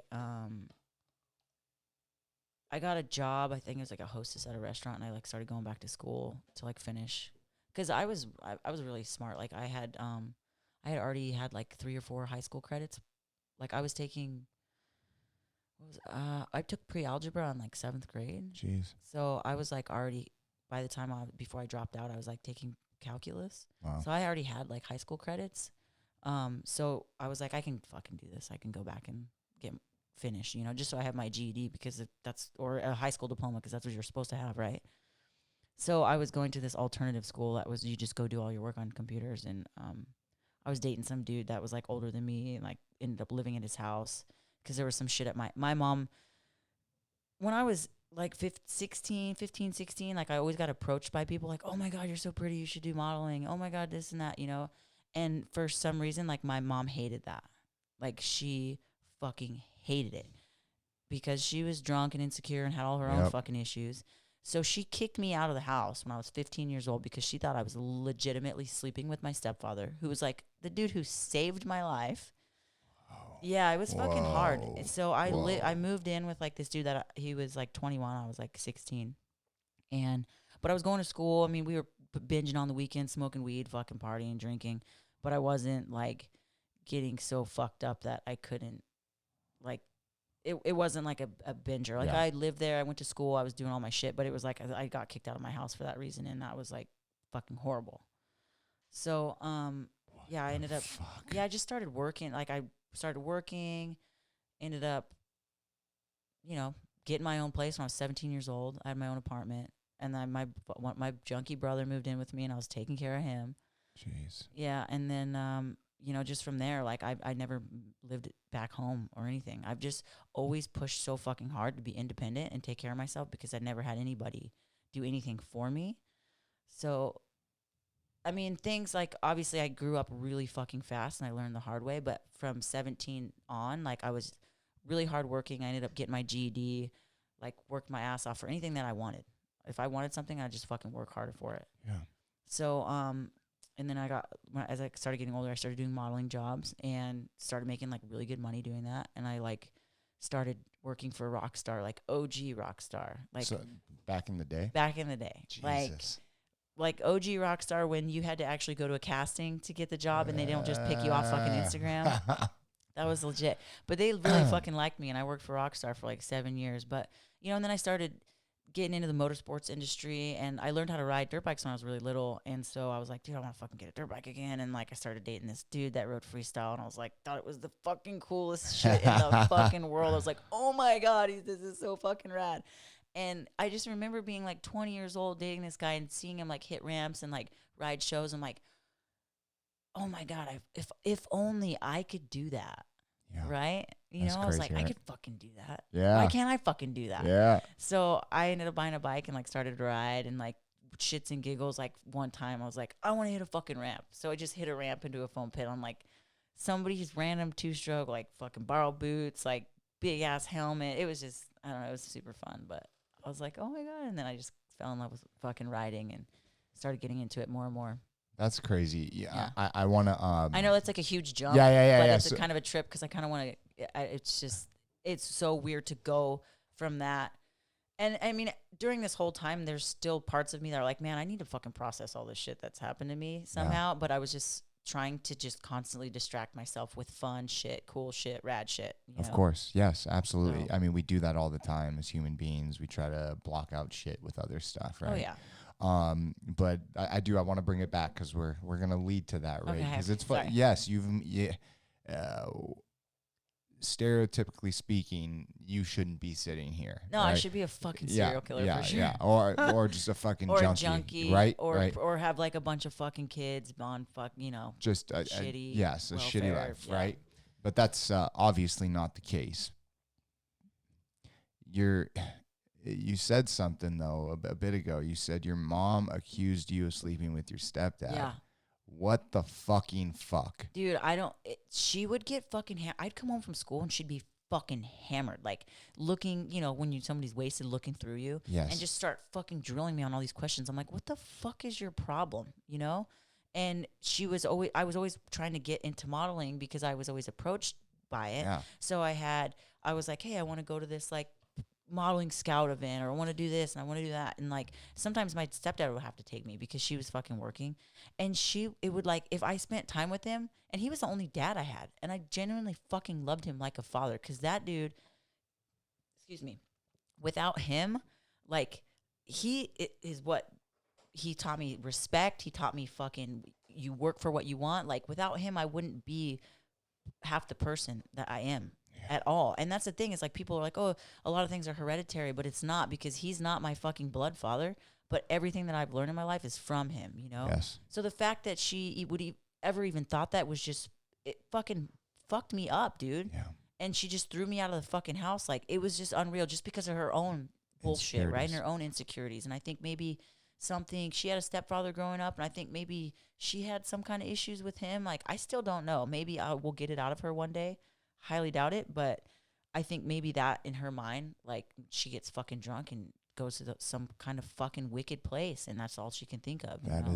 got a job. I think it was like a hostess at a restaurant, and I like started going back to school to like finish. Because I was really smart. Like I had already had like 3 or 4 high school credits. Like I was taking, I took pre-algebra in like 7th grade. Jeez. So I was like already, by the time before I dropped out, I was like taking calculus. Wow. So I already had like high school credits. So I was like, I can fucking do this. I can go back and get finished, you know, just so I have my GED or a high school diploma, because that's what you're supposed to have, right? So I was going to this alternative school that was, you just go do all your work on computers. And I was dating some dude that was like older than me, and like ended up living in his house because there was some shit at my mom. When I was like 15, 16, like I always got approached by people like, oh my God, you're so pretty, you should do modeling. Oh my God, this and that, you know? And for some reason, like my mom hated that. Like she fucking hated it because she was drunk and insecure and had all her own fucking issues. So she kicked me out of the house when I was 15 years old because she thought I was legitimately sleeping with my stepfather, who was like the dude who saved my life. Yeah, it was fucking hard. So I moved in with like this dude that he was like 21, I was like 16. But I was going to school. I mean, we were binging on the weekends, smoking weed, fucking partying, drinking, but I wasn't like getting so fucked up that I couldn't like it wasn't like a binger. Like I lived there, I went to school, I was doing all my shit, but it was like I got kicked out of my house for that reason, and that was like fucking horrible. So I ended up I just started working. Like I started working, ended up, you know, getting my own place when I was 17 years old. I had my own apartment, and then my junkie brother moved in with me, and I was taking care of him. Jeez. Yeah, and then you know, just from there, like I never lived back home or anything. I've just always pushed so fucking hard to be independent and take care of myself because I never had anybody do anything for me. So, I mean, things like, obviously I grew up really fucking fast and I learned the hard way, but from 17 on, like I was really hardworking. I ended up getting my GED, like worked my ass off for anything that I wanted. If I wanted something, I'd just fucking work harder for it. Yeah. So, and then as I started getting older, I started doing modeling jobs and started making like really good money doing that. And I like started working for Rockstar, like OG Rockstar. Like so back in the day? Back in the day. Jesus. Like OG Rockstar, when you had to actually go to a casting to get the job and they don't just pick you off fucking Instagram. That was legit. But they really fucking liked me, and I worked for Rockstar for like 7 years. But, you know, and then I started getting into the motorsports industry, and I learned how to ride dirt bikes when I was really little. And so I was like, dude, I want to fucking get a dirt bike again. And like I started dating this dude that rode freestyle, and I was like, thought it was the fucking coolest shit in the fucking world. I was like, oh my God, this is so fucking rad. And I just remember being like 20 years old, dating this guy and seeing him like hit ramps and like ride shows. I'm like, oh my God, if only I could do that. Yeah. Right? You know, I was like, right? I could fucking do that. Yeah. Why can't I fucking do that? Yeah. So I ended up buying a bike and like started to ride, and like shits and giggles. Like one time I was like, I want to hit a fucking ramp. So I just hit a ramp into a foam pit on like somebody's random 2-stroke, like fucking borrowed boots, like big ass helmet. It was just, I don't know, it was super fun. But I was like, oh my God. And then I just fell in love with fucking riding and started getting into it more and more. That's crazy. Yeah. I want to. I know it's like a huge jump. Yeah. But it's a kind of a trip because I kind of want to. It's just, it's so weird to go from that. And I mean, during this whole time, there's still parts of me that are like, man, I need to fucking process all this shit that's happened to me somehow. Yeah. But I was just trying to just constantly distract myself with fun shit, cool shit, rad shit. Of course. Yes, absolutely. So. I mean, we do that all the time as human beings. We try to block out shit with other stuff, right? Oh yeah. But I want to bring it back because we're going to lead to that, right? Because it's fun. Sorry. Yes, stereotypically speaking, you shouldn't be sitting here. No, right? I should be a fucking serial killer for sure. Yeah, or just a fucking or junkie, a junkie, right? or have like a bunch of fucking kids on just a shitty, shitty welfare, life, right? But that's obviously not the case. You said something though a bit ago. You said your mom accused you of sleeping with your stepdad. Yeah. What the fucking fuck? Dude, she would get fucking I'd come home from school and she'd be fucking hammered. Like looking, when somebody's wasted looking through you. Yes. And just start fucking drilling me on all these questions. I'm like, what the fuck is your problem? And I was always trying to get into modeling because I was always approached by it. Yeah. So I was like, hey, I want to go to this like modeling scout event, or I want to do this and I want to do that. And like sometimes my stepdad would have to take me because she was fucking working, and it would like, if I spent time with him, and he was the only dad I had, and I genuinely fucking loved him like a father, because that dude, without him, like he taught me respect. He taught me fucking, you work for what you want. Like without him, I wouldn't be half the person that I am at all. And that's the thing, is like people are like, oh, a lot of things are hereditary, but it's not, because he's not my fucking blood father, but everything that I've learned in my life is from him, Yes. So the fact that she would ever even thought that was just, it fucking fucked me up, dude. Yeah. And she just threw me out of the fucking house. Like it was just unreal, just because of her own bullshit, right? And her own insecurities. And I think maybe she had a stepfather growing up, and I think maybe she had some kind of issues with him. Like I still don't know. Maybe I will get it out of her one day. Highly doubt it, but I think maybe that in her mind, like she gets fucking drunk and goes to some kind of fucking wicked place, and that's all she can think of. That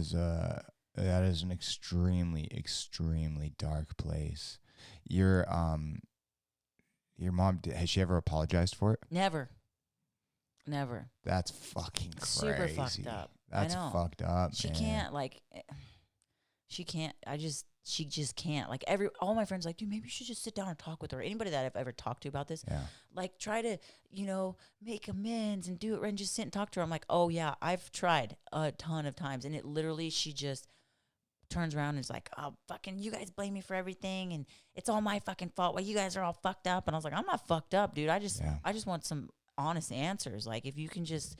is an extremely, extremely dark place. Your mom, has she ever apologized for it? Never. That's fucking crazy. Super fucked up. That's fucked up. She man. can't like. She can't. She just can't. Like all my friends are like, dude, maybe you should just sit down and talk with her. Anybody that I've ever talked to about this, like try to, make amends and do it and just sit and talk to her. I'm like, oh yeah, I've tried a ton of times, and it literally, she just turns around and is like, oh fucking, you guys blame me for everything, and it's all my fucking fault. Well, you guys are all fucked up, and I was like, I'm not fucked up, dude. I just want some honest answers. Like if you can just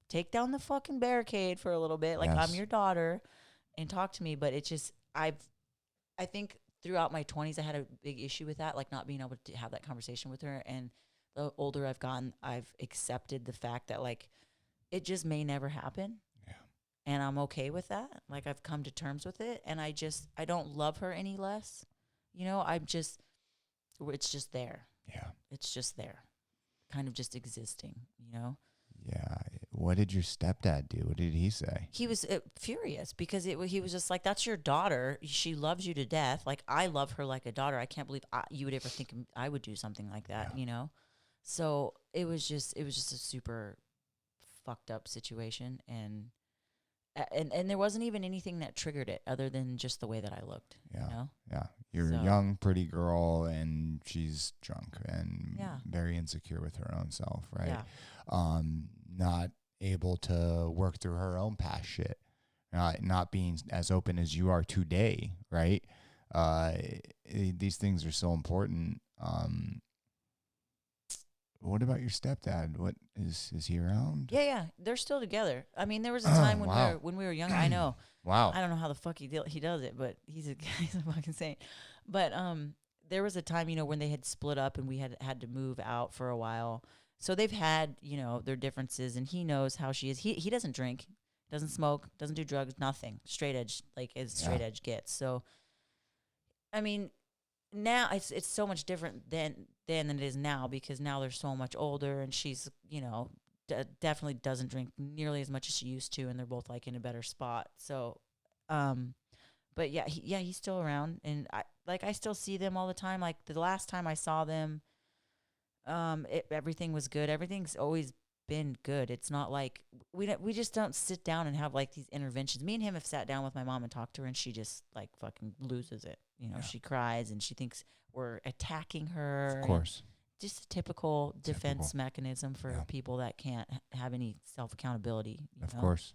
take down the fucking barricade for a little bit, like I'm your daughter, and talk to me. But it's just I think throughout my 20s, I had a big issue with that, like not being able to have that conversation with her. And the older I've gotten, I've accepted the fact that like it just may never happen. Yeah. And I'm okay with that. Like I've come to terms with it, and I don't love her any less. It's just there. Yeah. It's just there, kind of just existing, Yeah. What did your stepdad do? What did he say? He was furious because he was just like, that's your daughter. She loves you to death. Like, I love her like a daughter. I can't believe you would ever think I would do something like that, So it was just a super fucked up situation. And there wasn't even anything that triggered it other than just the way that I looked, Yeah. You're a young, pretty girl, and she's drunk and very insecure with her own self, right? Yeah. Not able to work through her own past shit, not being as open as you are today, right? These things are so important. What about your stepdad? What is he around? Yeah, they're still together. I mean, there was a time when we were young. I know. Wow. I don't know how the fuck he does it, but he's a fucking saint. But there was a time, when they had split up and we had to move out for a while. So they've had, their differences, and he knows how she is. He doesn't drink, doesn't smoke, doesn't do drugs, nothing. Straight edge, like as straight edge gets. So, I mean, now it's so much different then than it is now, because now they're so much older, and she's, definitely doesn't drink nearly as much as she used to, and they're both like in a better spot. So, but yeah, he's still around, and I still see them all the time. Like the last time I saw them, everything was good. Everything's always been good. It's not like we just don't sit down and have like these interventions. Me and him have sat down with my mom and talked to her, and she just like fucking loses it. You know, she cries and she thinks we're attacking her. Of course. Just a typical defense mechanism for people that can't have any self accountability. Of course.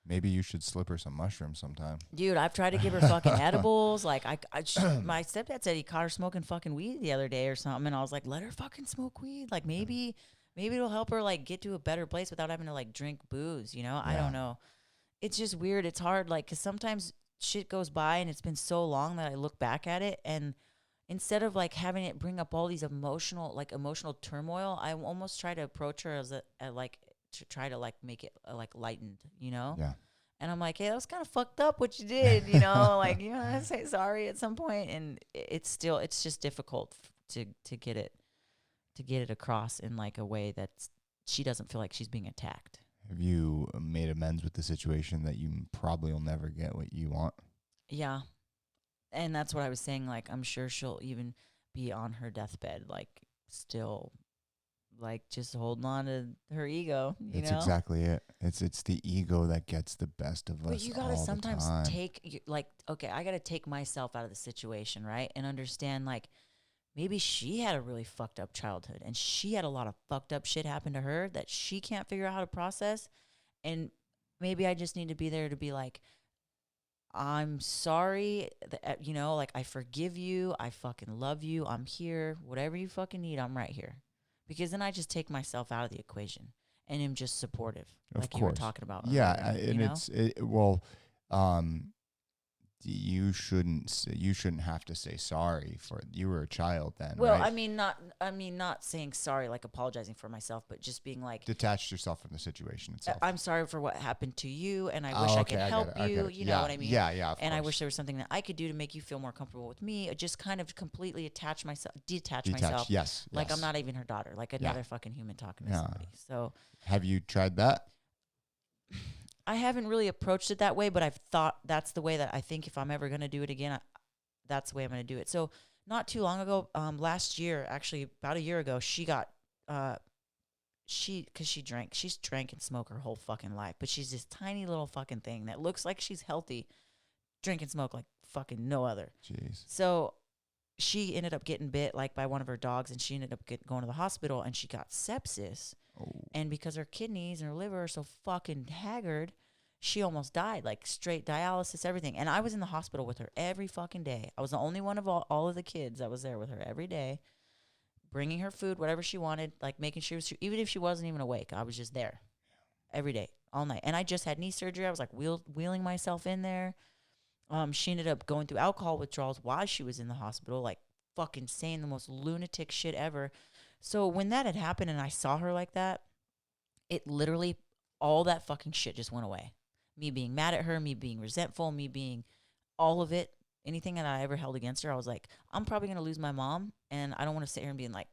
Maybe you should slip her some mushrooms sometime. Dude, I've tried to give her fucking edibles. Like, my stepdad said he caught her smoking fucking weed the other day or something, and I was like, let her fucking smoke weed. Like, maybe it'll help her like get to a better place without having to like drink booze. You know, I don't know. It's just weird. It's hard, like, because sometimes shit goes by, and it's been so long that I look back at it, and instead of like having it bring up all these emotional turmoil, I almost try to approach her as to try to like make it like lightened, you know? Yeah. And I'm like, hey, that was kind of fucked up what you did, you know? Like, you know, say sorry at some point, and it's just difficult to get it across in like a way that she doesn't feel like she's being attacked. Have you made amends with the situation that you probably will never get what you want? Yeah. And that's what I was saying. Like, I'm sure she'll even be on her deathbed, like, still, like, just holding on to her ego. It's exactly it. It's the ego that gets the best of us. But you gotta sometimes take, like, okay, I gotta take myself out of the situation, right, and understand, like, maybe she had a really fucked up childhood, and she had a lot of fucked up shit happen to her that she can't figure out how to process, and maybe I just need to be there to be like, I'm sorry, you know, like, I forgive you. I fucking love you. I'm here. Whatever you fucking need, I'm right here. Because then I just take myself out of the equation and am just supportive, like you were talking about. Yeah, earlier, you shouldn't have to say sorry for you were a child then. Well, right? I mean not saying sorry, like apologizing for myself, but just being like, detached yourself from the situation itself. I'm sorry for what happened to you, and I wish I could help you. You know what I mean? Yeah. And I wish there was something that I could do to make you feel more comfortable with me. Just kind of completely detach myself. Yes. Like I'm not even her daughter. Like another fucking human talking to somebody. So have you tried that? I haven't really approached it that way, but I've thought that's the way that I think if I'm ever going to do it again, that's the way I'm going to do it. So not too long ago, last year, actually about a year ago, she got, because she's drank and smoked her whole fucking life, but she's this tiny little fucking thing that looks like she's healthy, drink and smoke like fucking no other. Jeez. So she ended up getting bit like by one of her dogs, and she ended up going to the hospital, and she got sepsis. Oh. And because her kidneys and her liver are so fucking haggard, she almost died, like straight dialysis, everything. And I was in the hospital with her every fucking day. I was the only one of all of the kids that was there with her every day, bringing her food, whatever she wanted, like making sure, even if she wasn't even awake, I was just there every day, all night. And I just had knee surgery. I was like wheeling myself in there. She ended up going through alcohol withdrawals while she was in the hospital, like fucking saying the most lunatic shit ever. So when that had happened and I saw her like that, it literally, all that fucking shit just went away. Me being mad at her, me being resentful, me being all of it, anything that I ever held against her, I was like, I'm probably going to lose my mom, and I don't want to sit here and being like,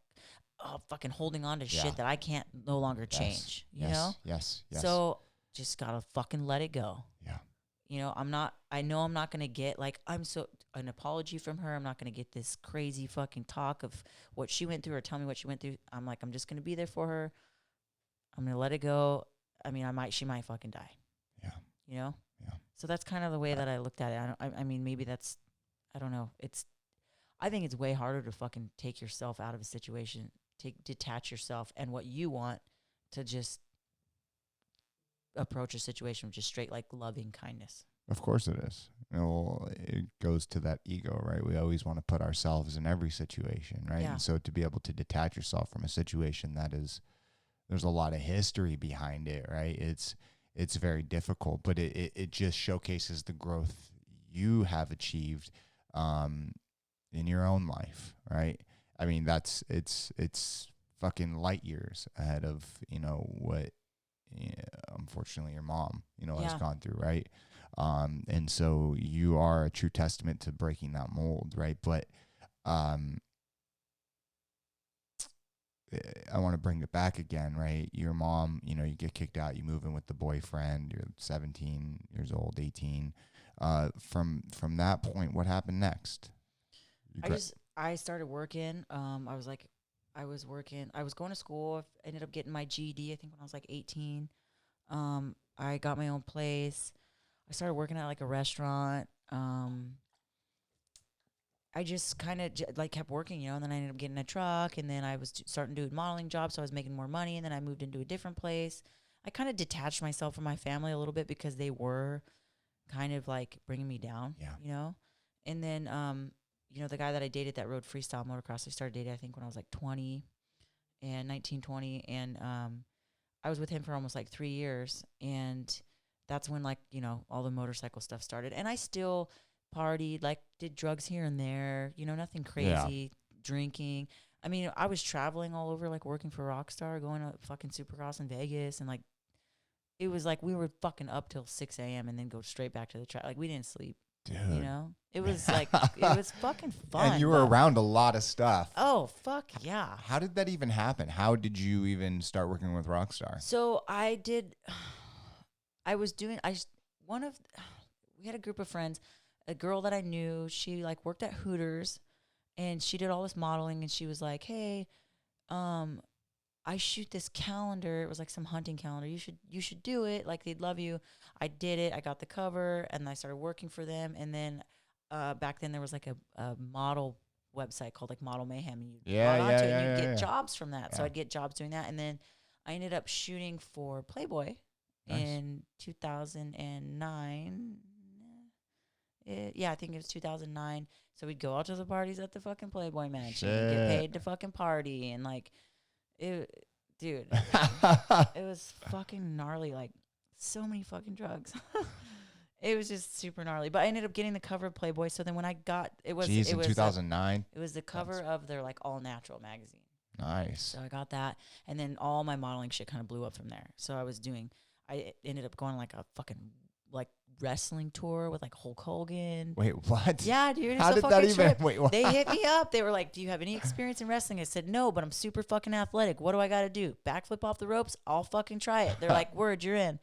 oh, fucking holding on to shit that I can't no longer change, you know? Yes. So just got to fucking let it go. Yeah. You know, I know I'm not going to get like, an apology from her. I'm not going to get this crazy fucking talk of what she went through or tell me what she went through. I'm like, I'm just going to be there for her. I'm going to let it go. I mean, she might fucking die. Yeah. You know? Yeah. So that's kind of the way that I looked at it. I mean, maybe that's, I don't know. I think it's way harder to fucking take yourself out of a situation, detach yourself and what you want to just approach a situation with just straight, like, loving kindness. Of course it is. Well, it goes to that ego, right? We always want to put ourselves in every situation, right? Yeah. And so to be able to detach yourself from a situation there's a lot of history behind it, right? It's very difficult, but it just showcases the growth you have achieved in your own life, right? I mean, it's fucking light years ahead of, what unfortunately your mom, has gone through, right? And so you are a true testament to breaking that mold, right? But I want to bring it back again, right? Your mom, you get kicked out, you move in with the boyfriend, you're 17 years old, 18. From that point, what happened next? I started working. I was like, I was going to school. Ended up getting my GED, I think, when I was like 18. I got my own place. I started working at like a restaurant. I just kind of like kept working, and then I ended up getting a truck, and then I was starting doing modeling jobs, so I was making more money, and then I moved into a different place. I kind of detached myself from my family a little bit because they were kind of like bringing me down, And then, the guy that I dated that rode freestyle motocross, I started dating, I think, when I was like 20 and 19, 20. And I was with him for almost like 3 years. And that's when, like, all the motorcycle stuff started. And I still partied, like, did drugs here and there, nothing crazy, drinking. I mean, I was traveling all over, like, working for Rockstar, going to fucking Supercross in Vegas. And, like, it was like we were fucking up till 6 a.m. and then go straight back to the track. Like, we didn't sleep. Dude. It was like, it was fucking fun. And you were around a lot of stuff. Oh, fuck yeah. How did that even happen? How did you even start working with Rockstar? So we had a group of friends, a girl that I knew, she like worked at Hooters and she did all this modeling and she was like, hey, I shoot this calendar. It was like some hunting calendar. You should do it. Like, they'd love you. I did it. I got the cover and I started working for them. And then back then there was like a model website called like Model Mayhem, and you'd get jobs from that. So I'd get jobs doing that. And then I ended up shooting for Playboy in 2009. I think it was 2009. So we'd go out to the parties at the fucking Playboy Mansion and get paid to fucking party. And like, it was fucking gnarly, like so many fucking drugs. It was just super gnarly. But I ended up getting the cover of Playboy. So then when I got in 2009. It was the cover of their like all natural magazine. Nice. So I got that, and then all my modeling shit kind of blew up from there. So I ended up going like a fucking like wrestling tour with like Hulk Hogan. Wait, what? Yeah, dude. How did that even? Wait, what? They hit me up. They were like, "Do you have any experience in wrestling?" I said, "No, but I'm super fucking athletic. What do I got to do? Backflip off the ropes? I'll fucking try it." They're like, "Word, you're in."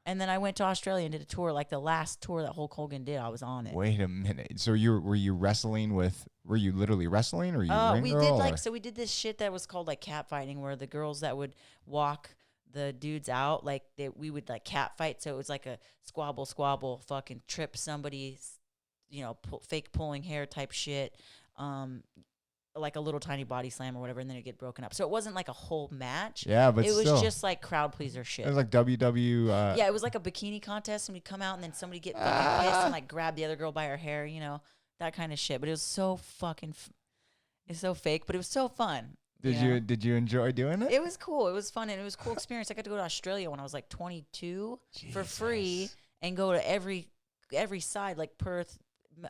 And then I went to Australia and did a tour, like the last tour that Hulk Hogan did. I was on it. Wait a minute. So were you wrestling with? Were you literally wrestling, or you? We did like we did this shit that was called like cat fighting, where the girls that would walk the dudes out, like we would like cat fight. So it was like a squabble, fucking trip somebody's, fake pulling hair type shit, like a little tiny body slam or whatever, and then it'd get broken up. So it wasn't like a whole match. Yeah, but it was just like crowd pleaser shit. It was like WW. Yeah, it was like a bikini contest, and we'd come out, and then somebody get fucking pissed and like grab the other girl by her hair, that kind of shit. But it was so fucking, it's so fake, but it was so fun. Did you enjoy doing it? It was cool. It was fun, and it was a cool experience. I got to go to Australia when I was like 22 for free and go to every side, like Perth,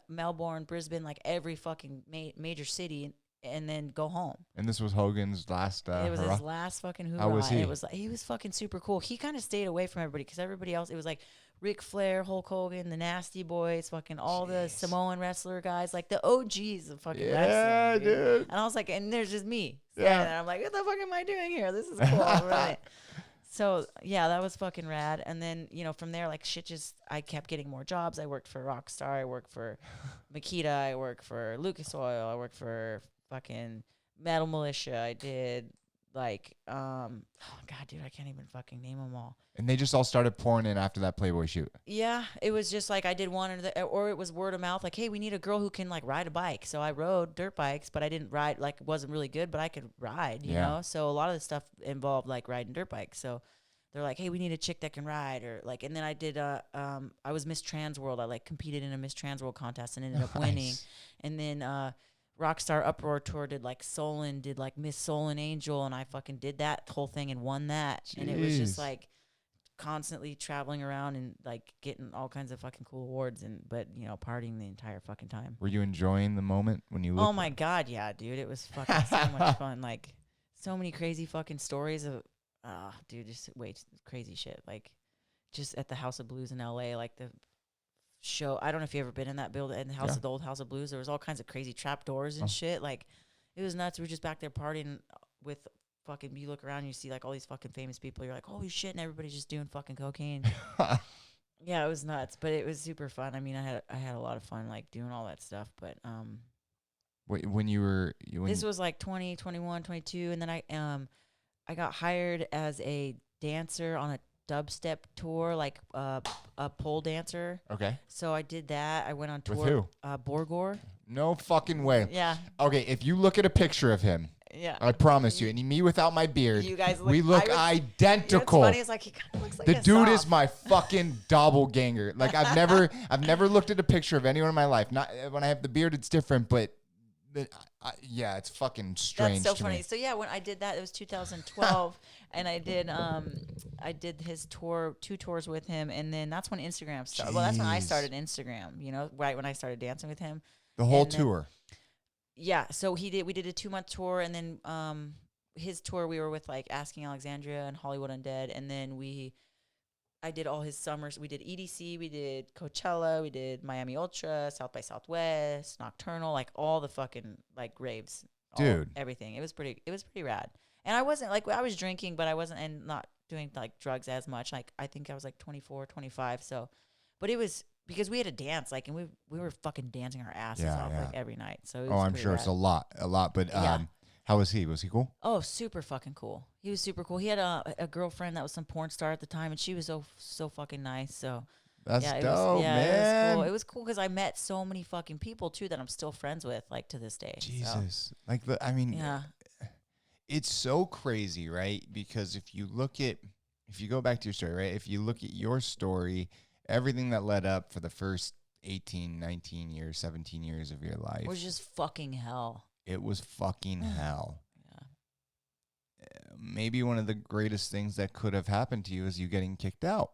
Melbourne, Brisbane, like every fucking major city, and then go home. And this was Hogan's last it was his last fucking hoorah. How was he? It was like, he was fucking super cool. He kind of stayed away from everybody because everybody else, it was like Ric Flair, Hulk Hogan, the Nasty Boys, fucking all the Samoan wrestler guys, like the OGs of fucking wrestling. Dude. And I was like, and there's just me. Yeah. And I'm like, what the fuck am I doing here? This is cool. Right. So, yeah, that was fucking rad. And then, from there, like, I kept getting more jobs. I worked for Rockstar. I worked for Makita. I worked for Lucas Oil. I worked for fucking Metal Mulisha. I did, like, oh, God, dude, I can't even fucking name them all. And they just all started pouring in after that Playboy shoot. Yeah, it was just like I did one, or it was word of mouth, like, hey, we need a girl who can, like, ride a bike. So I rode dirt bikes, but I didn't ride, like, it wasn't really good, but I could ride, you know? So a lot of the stuff involved, like, riding dirt bikes. So they're like, hey, we need a chick that can ride, or, like, and then I did, I was Miss Trans World. I, like, competed in a Miss Trans World contest and ended up winning. And then Rockstar Uproar Tour did, like, Solon, did, like, Miss Solon Angel, and I fucking did that whole thing and won that. Jeez. And it was just, like, constantly traveling around and like getting all kinds of fucking cool awards but partying the entire fucking time. Were you enjoying the moment when you looked? Oh my God, yeah, dude, it was fucking so much fun. Like, so many crazy fucking stories of dude, just crazy shit. Like, just at the House of Blues in LA, like the show, I don't know if you ever been in that building, in the old House of Blues. There was all kinds of crazy trap doors and shit. Like, it was nuts. We were just back there partying with fucking, you look around and you see like all these fucking famous people, you're like, holy shit, and everybody's just doing fucking cocaine. Yeah, it was nuts, but it was super fun. I mean, I had a lot of fun like doing all that stuff, but When you were this was like 20, 21, 22, and then I got hired as a dancer on a dubstep tour, like a pole dancer. Okay. So I did that. I went on tour. With who? Borgor. No fucking way. Yeah. Okay, if you look at a picture of him, yeah, I promise you, and me without my beard, you guys we look identical. What's funny is like he kind of looks like the a dude soft. is my fucking doppelganger. Like I've never looked at a picture of anyone in my life. Not when I have the beard, it's different, but yeah, it's fucking strange. That's so funny. Me. So yeah, when I did that, it was 2012, and I did his tour, 2 tours with him, and then that's when Instagram started. Well, that's when I started Instagram. You know, right when I started dancing with him. The whole tour. Yeah, so we did a 2-month tour, and then his tour we were with like Asking Alexandria and Hollywood Undead, and then I did all his summers. We did EDC, we did Coachella, we did Miami Ultra, South by Southwest, Nocturnal, like all the fucking like raves, dude, everything. It was pretty rad. And I wasn't like I was drinking, but I wasn't and not doing like drugs as much. Like I think I was like 24, 25. So, but it was because we had to dance, like, and we were fucking dancing our asses off like every night. So it was I'm sure rad. it's a lot. But how was he? Was he cool? Oh, super fucking cool. He was super cool. He had a girlfriend that was some porn star at the time, and she was so fucking nice. So that's dope, man. It was cool because I met so many fucking people too that I'm still friends with, like to this day. Jesus, so. It's so crazy, right? Because if you go back to your story, right? If you look at your story, everything that led up for the first 18, 19 years, 17 years of your life was just fucking hell. It was fucking hell. Yeah. Maybe one of the greatest things that could have happened to you is you getting kicked out.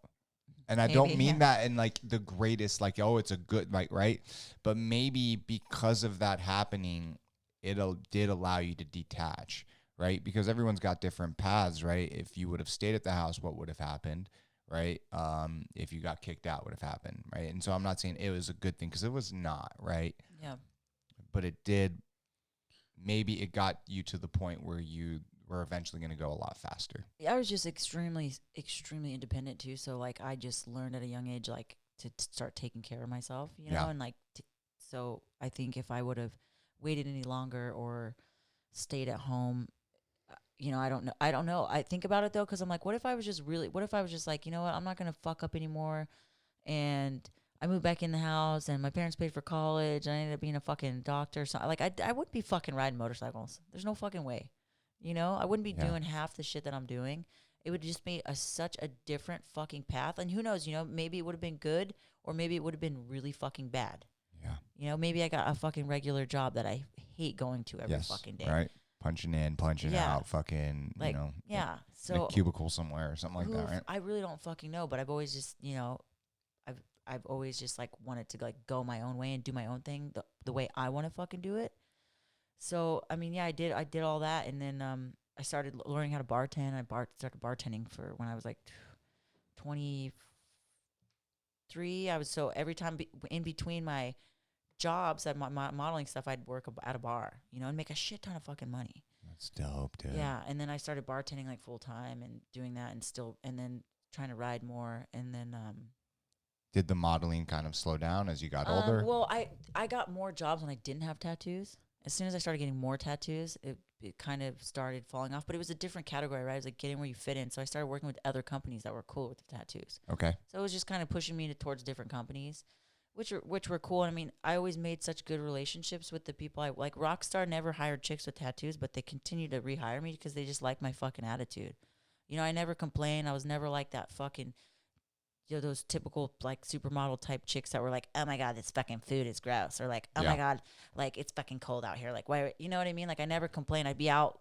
And I don't mean that in like the greatest, like, oh, it's a good, like, right? But maybe because of that happening, did allow you to detach, right? Because everyone's got different paths, right? If you would have stayed at the house, what would have happened, right? If you got kicked out, what would have happened, right? And so I'm not saying it was a good thing because it was not, right? Yeah. But it did. Maybe it got you to the point where you were eventually going to go a lot faster. Yeah, I was just extremely, extremely independent too. So like, I just learned at a young age, like to start taking care of myself, you know, and like, so I think if I would have waited any longer or stayed at home, you know, I don't know. I think about it though, because I'm like, what if I was just like, you know what, I'm not going to fuck up anymore. And I moved back in the house, and my parents paid for college. And I ended up being a fucking doctor. So like, I wouldn't be fucking riding motorcycles. There's no fucking way. You know, I wouldn't be doing half the shit that I'm doing. It would just be such a different fucking path. And who knows, you know, maybe it would have been good, or maybe it would have been really fucking bad. Yeah. You know, maybe I got a fucking regular job that I hate going to every fucking day. Right. Punching in, punching out, fucking, like, you know. Yeah. So in a cubicle somewhere or something like that, right? I really don't fucking know, but I've always just, you know, I've always just like wanted to like go my own way and do my own thing the way I want to fucking do it. So, I mean, yeah, I did all that. And then I started learning how to bartend. I started bartending for when I was like 23. So every time in between my jobs at my modeling stuff, I'd work at a bar, you know, and make a shit ton of fucking money. That's dope, dude. Yeah. And then I started bartending like full time and doing that and then trying to ride more. And then, did the modeling kind of slow down as you got older? Well, I got more jobs when I didn't have tattoos. As soon as I started getting more tattoos, it kind of started falling off. But it was a different category, right? It was like getting where you fit in. So I started working with other companies that were cool with the tattoos. Okay. So it was just kind of pushing me towards different companies, which were cool. And I mean, I always made such good relationships with the people I like. Rockstar never hired chicks with tattoos, but they continued to rehire me because they just like my fucking attitude. You know, I never complained. I was never like that fucking, you know, those typical like supermodel type chicks that were like, oh my God, this fucking food is gross. Or like, oh my God, like it's fucking cold out here. Like, why, you know what I mean? Like, I never complained. I'd be out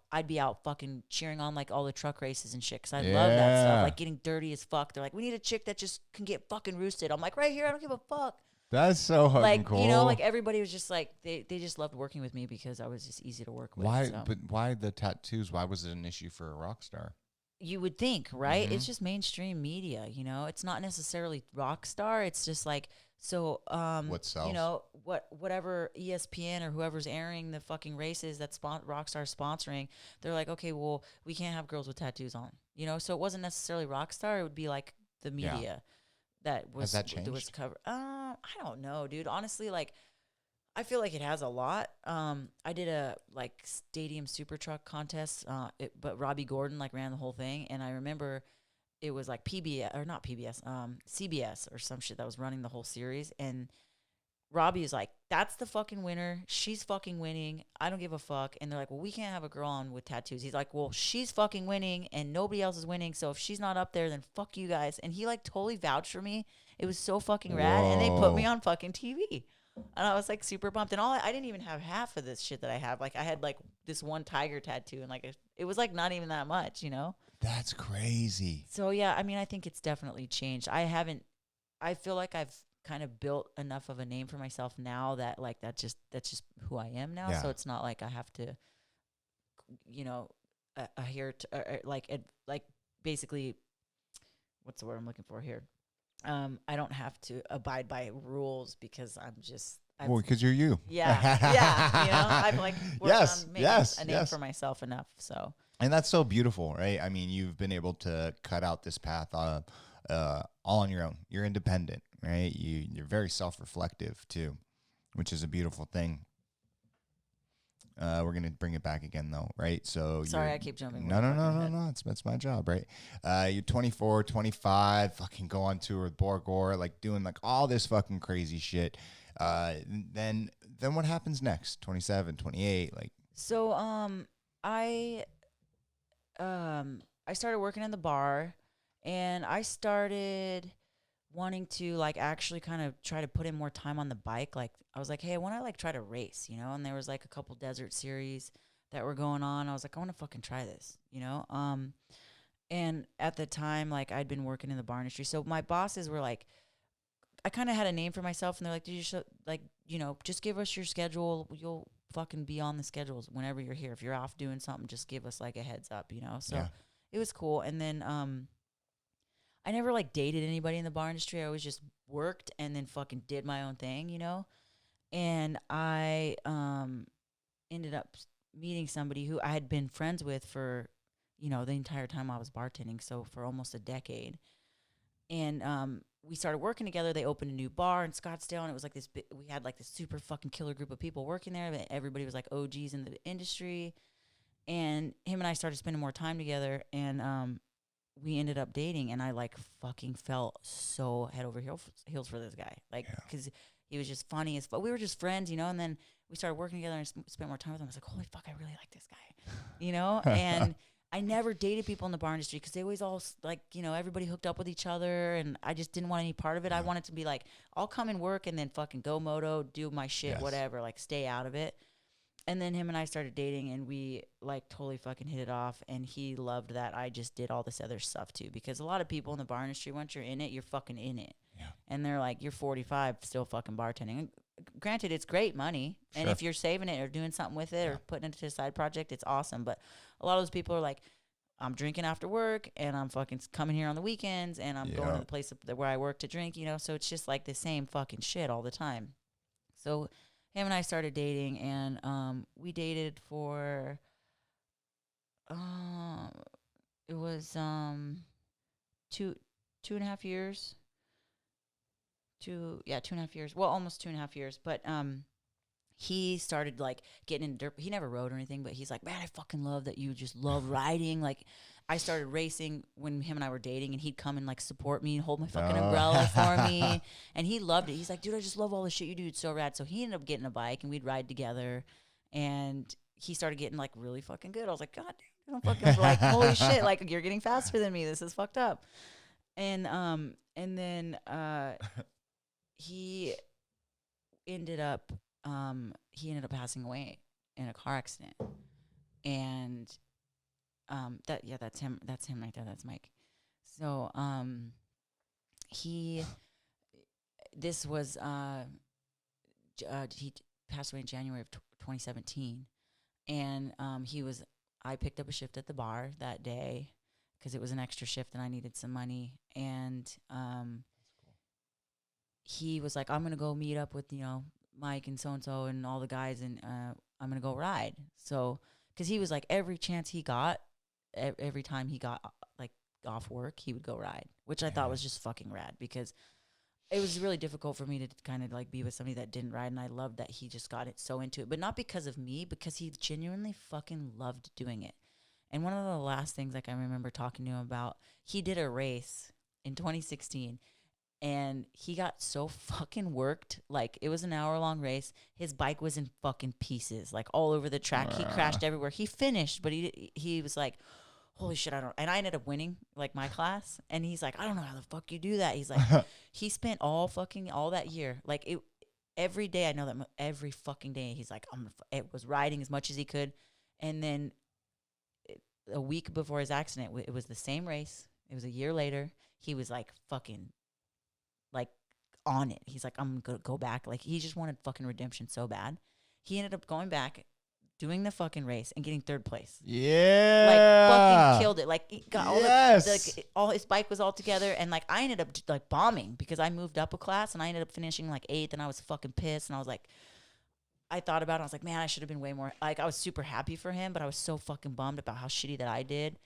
fucking cheering on like all the truck races and shit. Cause I love that stuff. Like getting dirty as fuck. They're like, we need a chick that just can get fucking roosted. I'm like, right here. I don't give a fuck. That's so fucking like, cool. You know, like everybody was just like, they just loved working with me because I was just easy to work with. Why, so. But why the tattoos? Why was it an issue for a rock star? You would think, right? Mm-hmm. It's just mainstream media, you know? It's not necessarily Rockstar. It's just like, so, what sells? You know, whatever ESPN or whoever's airing the fucking races that Rockstar's sponsoring, they're like, okay, well, we can't have girls with tattoos on, you know? So it wasn't necessarily Rockstar. It would be like the media that was, Has that changed? Was covered. I don't know, dude. Honestly, like, I feel like it has a lot. I did a like stadium super truck contest, but Robbie Gordon like ran the whole thing, and I remember it was like PBS or not PBS, CBS or some shit that was running the whole series, and Robbie is like, "That's the fucking winner. She's fucking winning. I don't give a fuck." And they're like, "Well, we can't have a girl on with tattoos." He's like, "Well, she's fucking winning, and nobody else is winning. So if she's not up there, then fuck you guys." And he like totally vouched for me. It was so fucking rad, and they put me Whoa. on fucking TV. And I was like super pumped. And I didn't even have half of this shit that I have. Like I had like this one tiger tattoo, and like it was like not even that much, you know. That's crazy. So yeah, I mean, I think it's definitely changed. I feel like I've kind of built enough of a name for myself now that like that's just who I am now. Yeah. So it's not like I have to, you know, like basically, what's the word I'm looking for here? I don't have to abide by rules because Well, because you're you. yeah, yeah, you know, I've like worked on making a name for myself enough. So, and that's so beautiful, right? I mean, you've been able to cut out this path all on your own. You're independent, right? You're very self-reflective too, which is a beautiful thing. We're gonna bring it back again though, right? So sorry, I keep jumping. No. That's my job, right? You're 24, 25, fucking go on tour with Borgore, like doing like all this fucking crazy shit. Then what happens next? 27, 28, like. So I started working in the bar, and I started wanting to like actually kind of try to put in more time on the bike. Like I was like, hey, I want to like try to race, you know? And there was like a couple desert series that were going on. I was like, I want to fucking try this, you know? And at the time, like I'd been working in the bar industry. So my bosses were like, I kind of had a name for myself, and they're like, like, you know, just give us your schedule. You'll fucking be on the schedules whenever you're here. If you're off doing something, just give us like a heads up, you know? So Yeah. it was cool. And then, I never like dated anybody in the bar industry. I always just worked and then fucking did my own thing, you know? And I ended up meeting somebody who I had been friends with for, you know, the entire time I was bartending, so for almost a decade. And we started working together. They opened a new bar in Scottsdale, and it was like this we had like this super fucking killer group of people working there. But everybody was like OGs in the industry. And him and I started spending more time together, and we ended up dating, and I like fucking fell so head over heels for this guy, like because he was just funny as fuck. We were just friends, you know. And then we started working together and spent more time with him. I was like, holy fuck, I really like this guy, you know. And I never dated people in the bar industry because they always all like, you know, everybody hooked up with each other, and I just didn't want any part of it. I wanted to be like, I'll come and work and then fucking go moto, do my shit, whatever, like stay out of it. And then him and I started dating, and we like totally fucking hit it off. And he loved that I just did all this other stuff too, because a lot of people in the bar industry, once you're in it, you're fucking in it. Yeah. And they're like, you're 45, still fucking bartending. And granted, it's great money, and if you're saving it or doing something with it or putting it into a side project, it's awesome. But a lot of those people are like, I'm drinking after work, and I'm fucking coming here on the weekends, and I'm going to the place where I work to drink, you know. So it's just like the same fucking shit all the time. So him and I started dating, and we dated for it was 2.5 years. 2.5 years. Well, almost 2.5 years. But he started like getting into dirt. He never rode or anything, but he's like, man, I fucking love that you just love riding. Like, I started racing when him and I were dating, and he'd come and like support me and hold my fucking umbrella for me. And he loved it. He's like, dude, I just love all the shit you do. It's so rad. So he ended up getting a bike, and we'd ride together. And he started getting like really fucking good. I was like, God, dude, I'm fucking like, holy shit, like you're getting faster than me. This is fucked up. And then he ended up passing away in a car accident. And that's him right there. That's Mike. So he passed away in January of 2017, and I picked up a shift at the bar that day because it was an extra shift and I needed some money. And he was like, I'm gonna go meet up with, you know, Mike and so and all the guys, and I'm gonna go ride. So because he was like, every chance he got, every time he got like off work, he would go ride, which I thought was just fucking rad, because it was really difficult for me to kind of like be with somebody that didn't ride, and I loved that he just got it so into it, but not because of me, because he genuinely fucking loved doing it. And one of the last things like I remember talking to him about, he did a race in 2016 and he got so fucking worked. Like it was an hour-long race. His bike was in fucking pieces, like all over the track. He crashed everywhere. He finished, but he was like, holy shit, I don't. And I ended up winning like my class. And he's like, I don't know how the fuck you do that. He's like, he spent all that year, like it every day. I know that every fucking day he's like, it was riding as much as he could. And then a week before his accident, it was the same race. It was a year later. He was like fucking like on it. He's like, I'm gonna go back. Like he just wanted fucking redemption so bad. He ended up going back, doing the fucking race and getting 3rd place. Yeah. Like fucking killed it. Like he got all his bike was all together, and like I ended up like bombing because I moved up a class and I ended up finishing like 8th, and I was fucking pissed, and I was like, I thought about it. I was like, man, I should have been way more. Like I was super happy for him, but I was so fucking bummed about how shitty that I did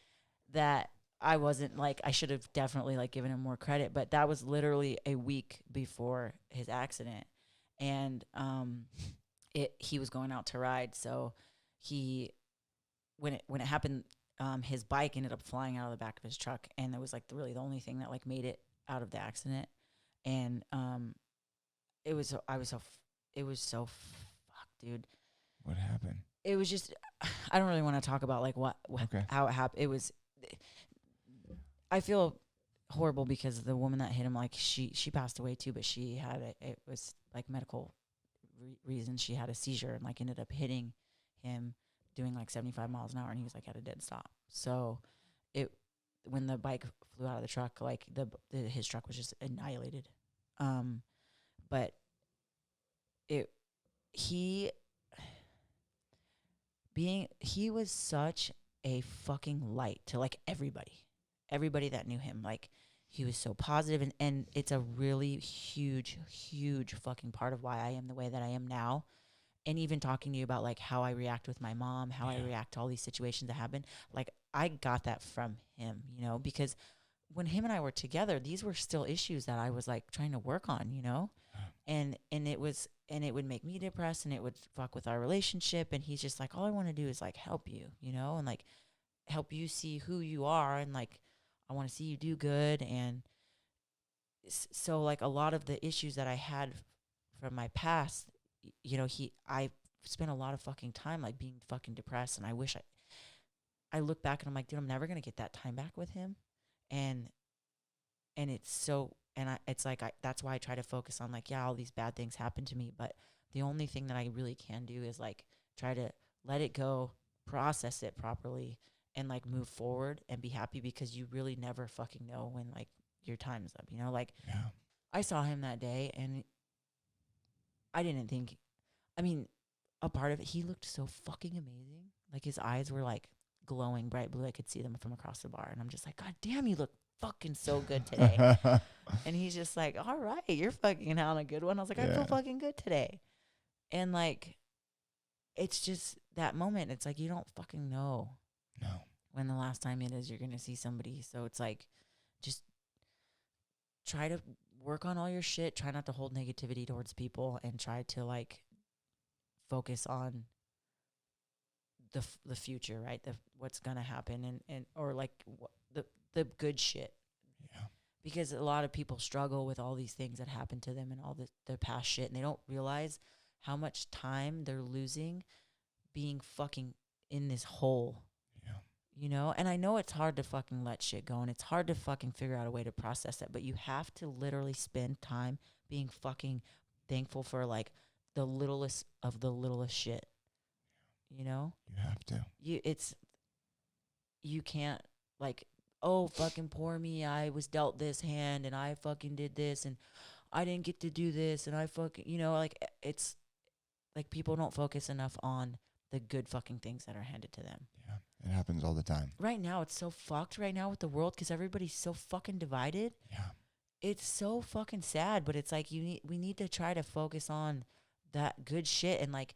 that I wasn't like, I should have definitely like given him more credit. But that was literally a week before his accident, and he was going out to ride. So when it happened, his bike ended up flying out of the back of his truck, and it was like really the only thing that like made it out of the accident. And it was so fuck, dude. What happened? It was just, I don't really want to talk about like how it happened. It was, I feel horrible because the woman that hit him, like she passed away too, but she had it was like medical reasons. She had a seizure and like ended up hitting him doing like 75 miles an hour, and he was like at a dead stop. So when the bike flew out of the truck, like his truck was just annihilated. But he was such a fucking light to like everybody that knew him. Like he was so positive, and it's a really huge fucking part of why I am the way that I am now. And even talking to you about like how I react with my mom, how I react to all these situations that happen, like I got that from him, you know, because when him and I were together, these were still issues that I was like trying to work on, you know, and it would make me depressed, and it would fuck with our relationship. And he's just like, all I want to do is like help you, you know, and like help you see who you are, and like I want to see you do good. And so like a lot of the issues that I had from my past, you know, I spent a lot of fucking time like being fucking depressed, and I wish I look back and I'm like, dude, I'm never gonna get that time back with him. And it's so, and it's like that's why I try to focus on like, yeah, all these bad things happen to me, but the only thing that I really can do is like try to let it go, process it properly, and like move forward and be happy, because you really never fucking know when like your time's up, you know? Like I saw him that day, and I didn't think, I mean, a part of it, he looked so fucking amazing. Like his eyes were like glowing bright blue. I could see them from across the bar, and I'm just like, God damn, you look fucking so good today. And he's just like, all right, you're fucking on a good one. I was like, I feel fucking good today. And like, it's just that moment. It's like, you don't fucking know when the last time it is you're going to see somebody. So it's like, just try to work on all your shit. Try not to hold negativity towards people, and try to like focus on the future, right? What's going to happen, and or like the good shit. Yeah. Because a lot of people struggle with all these things that happen to them and all their past shit, and they don't realize how much time they're losing being fucking in this hole. Yeah. You know? And I know it's hard to fucking let shit go, and it's hard to fucking figure out a way to process it, but you have to literally spend time being fucking thankful for like the littlest of the littlest shit. You know? You have to. You can't like, oh, fucking poor me, I was dealt this hand, and I fucking did this, and I didn't get to do this, and I fucking, you know, like, it's like people don't focus enough on the good fucking things that are handed to them. Yeah, it happens all the time. Right now, it's so fucked right now with the world, because everybody's so fucking divided. Yeah. It's so fucking sad, but it's like we need to try to focus on that good shit, and like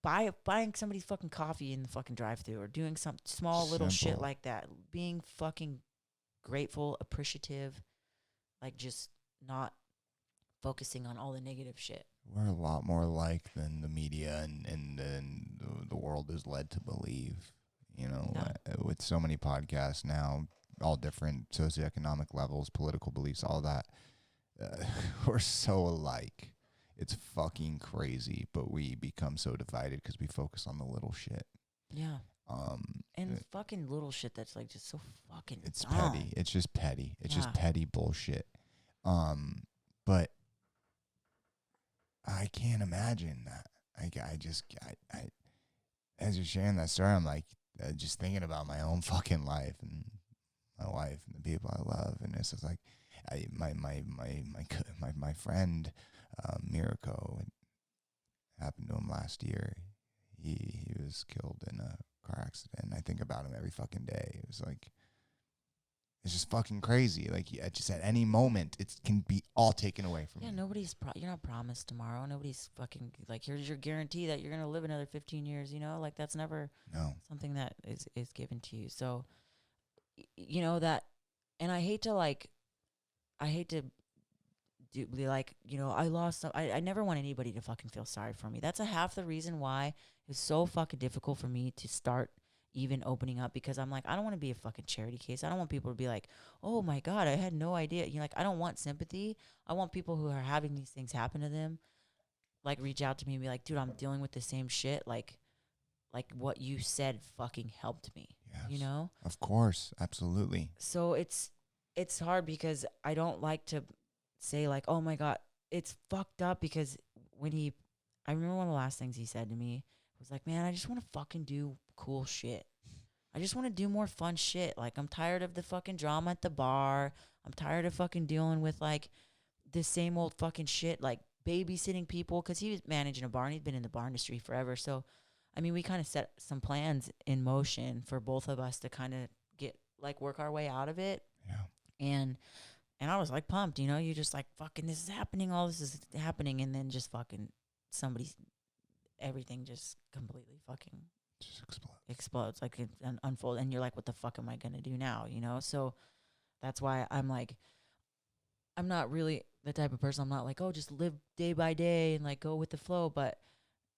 buying somebody's fucking coffee in the fucking drive-thru, or doing some small little shit like that. Being fucking grateful, appreciative, like just not focusing on all the negative shit. We're a lot more alike than the media and the world is led to believe. You know, with so many podcasts now, all different socioeconomic levels, political beliefs, all that. We're so alike. It's fucking crazy, but we become so divided because we focus on the little shit. Yeah. And fucking little shit that's like just so fucking it's dumb. petty. It's just petty. It's just petty bullshit. But I can't imagine that. I as you're sharing that story, I'm like just thinking about my own fucking life and my wife and the people I love, and it's just like my friend Mirko, it happened to him last year. He was killed in a car accident. I think about him every fucking day. It was like, it's just fucking crazy. Like, just at any moment, it can be all taken away from you. Yeah, you're not promised tomorrow. Nobody's fucking, like, here's your guarantee that you're going to live another 15 years, you know? Like, that's never something that is given to you. So, you know, that, and I hate to be like, you know, I lost some, I never want anybody to fucking feel sorry for me. That's half the reason why it's so fucking difficult for me to start even opening up, because I'm like, I don't want to be a fucking charity case. I don't want people to be like, oh my God, I had no idea. You know, like, I don't want sympathy. I want people who are having these things happen to them, like, reach out to me and be like, dude, I'm dealing with the same shit. Like what you said fucking helped me, you know? Of course. Absolutely. So it's hard because I don't like to say like, oh my God, it's fucked up, because I remember one of the last things he said to me was like, man, I just want to fucking do cool shit. I just want to do more fun shit. Like, I'm tired of the fucking drama at the bar. I'm tired of fucking dealing with like the same old fucking shit, like babysitting people, because he was managing a bar and he'd been in the bar industry forever. So, I mean, we kind of set some plans in motion for both of us to kind of work our way out of it. Yeah. And I was like pumped, you know, you just like, fucking, this is happening, all this is happening, and then just fucking everything just completely fucking just explodes like it unfolds, and you're like, what the fuck am I gonna do now, you know? So that's why I'm like, I'm not really the type of person, I'm not like, oh, just live day by day and like go with the flow. But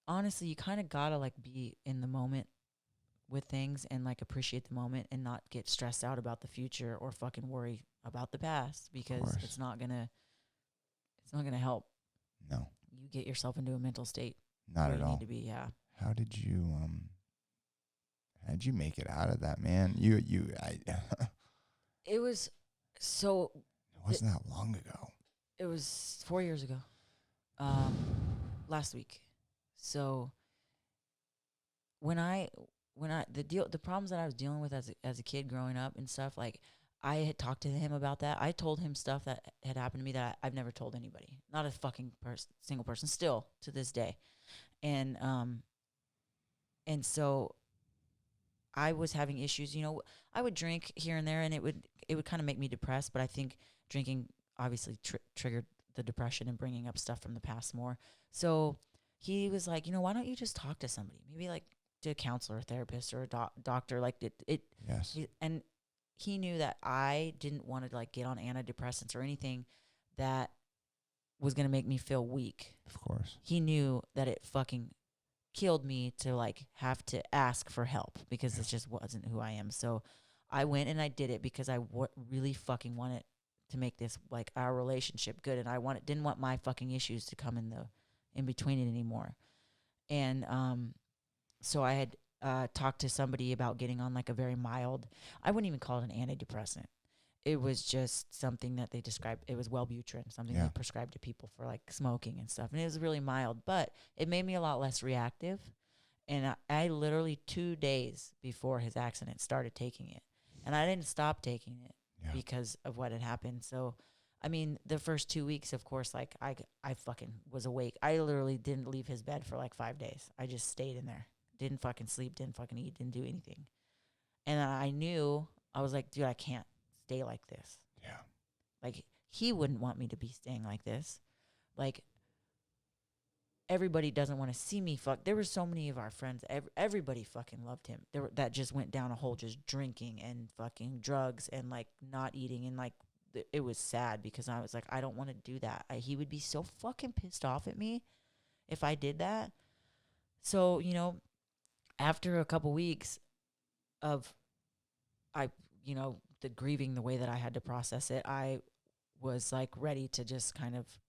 honestly, you kind of gotta like be in the moment with things and like appreciate the moment and not get stressed out about the future or fucking worry about the past, because it's not gonna help. No. You get yourself into a mental state. Not at all. Need to be, yeah. How did you make it out of that, man? It was so. It wasn't that long ago. It was 4 years ago. Last week. So the problems that I was dealing with as a kid growing up and stuff, like, I had talked to him about that. I told him stuff that had happened to me that I've never told anybody. Not a fucking single person, still to this day. And so I was having issues. You know, I would drink here and there, and it would kind of make me depressed. But I think drinking obviously triggered the depression and bringing up stuff from the past more. So he was like, you know, why don't you just talk to somebody? Maybe like to a counselor, a therapist, or a doctor. Like it. Yes. And he knew that I didn't want to like get on antidepressants or anything that was going to make me feel weak. Of course. He knew that it fucking killed me to like have to ask for help, because it just wasn't who I am. So I went and I did it because I really fucking wanted to make this like our relationship good, and I didn't want my fucking issues to come in between it anymore. And so I had talked to somebody about getting on like a very mild, I wouldn't even call it an antidepressant. It was just something that they described. It was Wellbutrin, something they prescribed to people for like smoking and stuff. And it was really mild, but it made me a lot less reactive. And I literally 2 days before his accident started taking it. And I didn't stop taking it because of what had happened. So, I mean, the first 2 weeks, of course, like I fucking was awake. I literally didn't leave his bed for like 5 days. I just stayed in there. Didn't fucking sleep, didn't fucking eat, didn't do anything. And I knew, I was like, dude, I can't stay like this. Yeah. Like, he wouldn't want me to be staying like this. Like, everybody doesn't want to see me fuck. There were so many of our friends, everybody fucking loved him. That just went down a hole, just drinking and fucking drugs and like not eating. And like it was sad because I was like, I don't want to do that. He would be so fucking pissed off at me if I did that. So, you know, after a couple weeks of the grieving, the way that I had to process it, I was like ready to just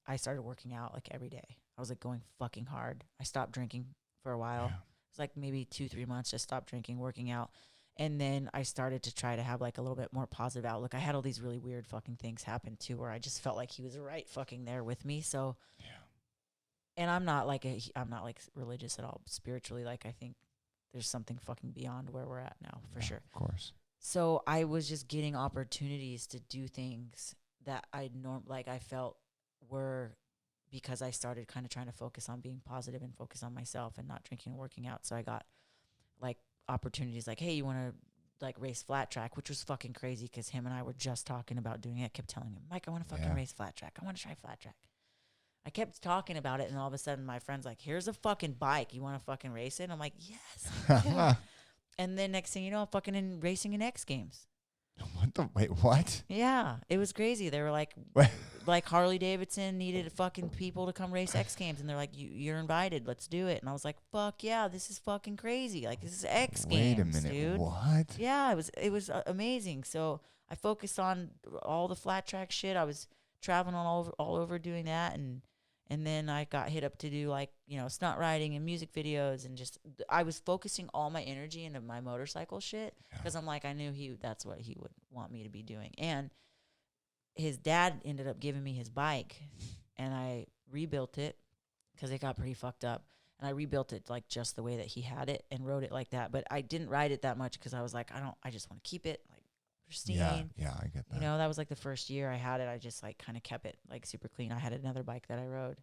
I started working out like every day. I was like going fucking hard. I stopped drinking for a while. Yeah. It was like maybe 2-3 months, just stopped drinking, working out. And then I started to try to have like a little bit more positive outlook. I had all these really weird fucking things happen too, where I just felt like he was right fucking there with me. So, and I'm not like religious at all, spiritually. Like, I think there's something fucking beyond where we're at now, for sure. Of course. So I was just getting opportunities to do things that I felt were, because I started kind of trying to focus on being positive and focus on myself and not drinking and working out. So I got like opportunities like, hey, you want to like race flat track, which was fucking crazy because him and I were just talking about doing it. I kept telling him, Mike, I want to fucking race flat track. I want to try flat track. I kept talking about it, and all of a sudden my friend's like, here's a fucking bike. You want to fucking race it? And I'm like, yes. Yeah. And then next thing you know, I'm fucking racing in X Games. Wait, what? Yeah, it was crazy. They were like, like Harley Davidson needed fucking people to come race X Games, and they're like, you're invited. Let's do it. And I was like, fuck yeah, this is fucking crazy. Like, this is X Games, Wait a minute, dude. what? Yeah, it was amazing. So I focused on all the flat track shit. I was traveling all over doing that, and then I got hit up to do like, stunt riding and music videos, and just I was focusing all my energy into my motorcycle shit because I'm like, I knew that's what he would want me to be doing. And his dad ended up giving me his bike, and I rebuilt it because it got pretty fucked up. And I rebuilt it like just the way that he had it and rode it like that. But I didn't ride it that much because I was like, I just want to keep it like pristine. Yeah, I get that. That was like the first year I had it. I just like kind of kept it like super clean. I had another bike that I rode.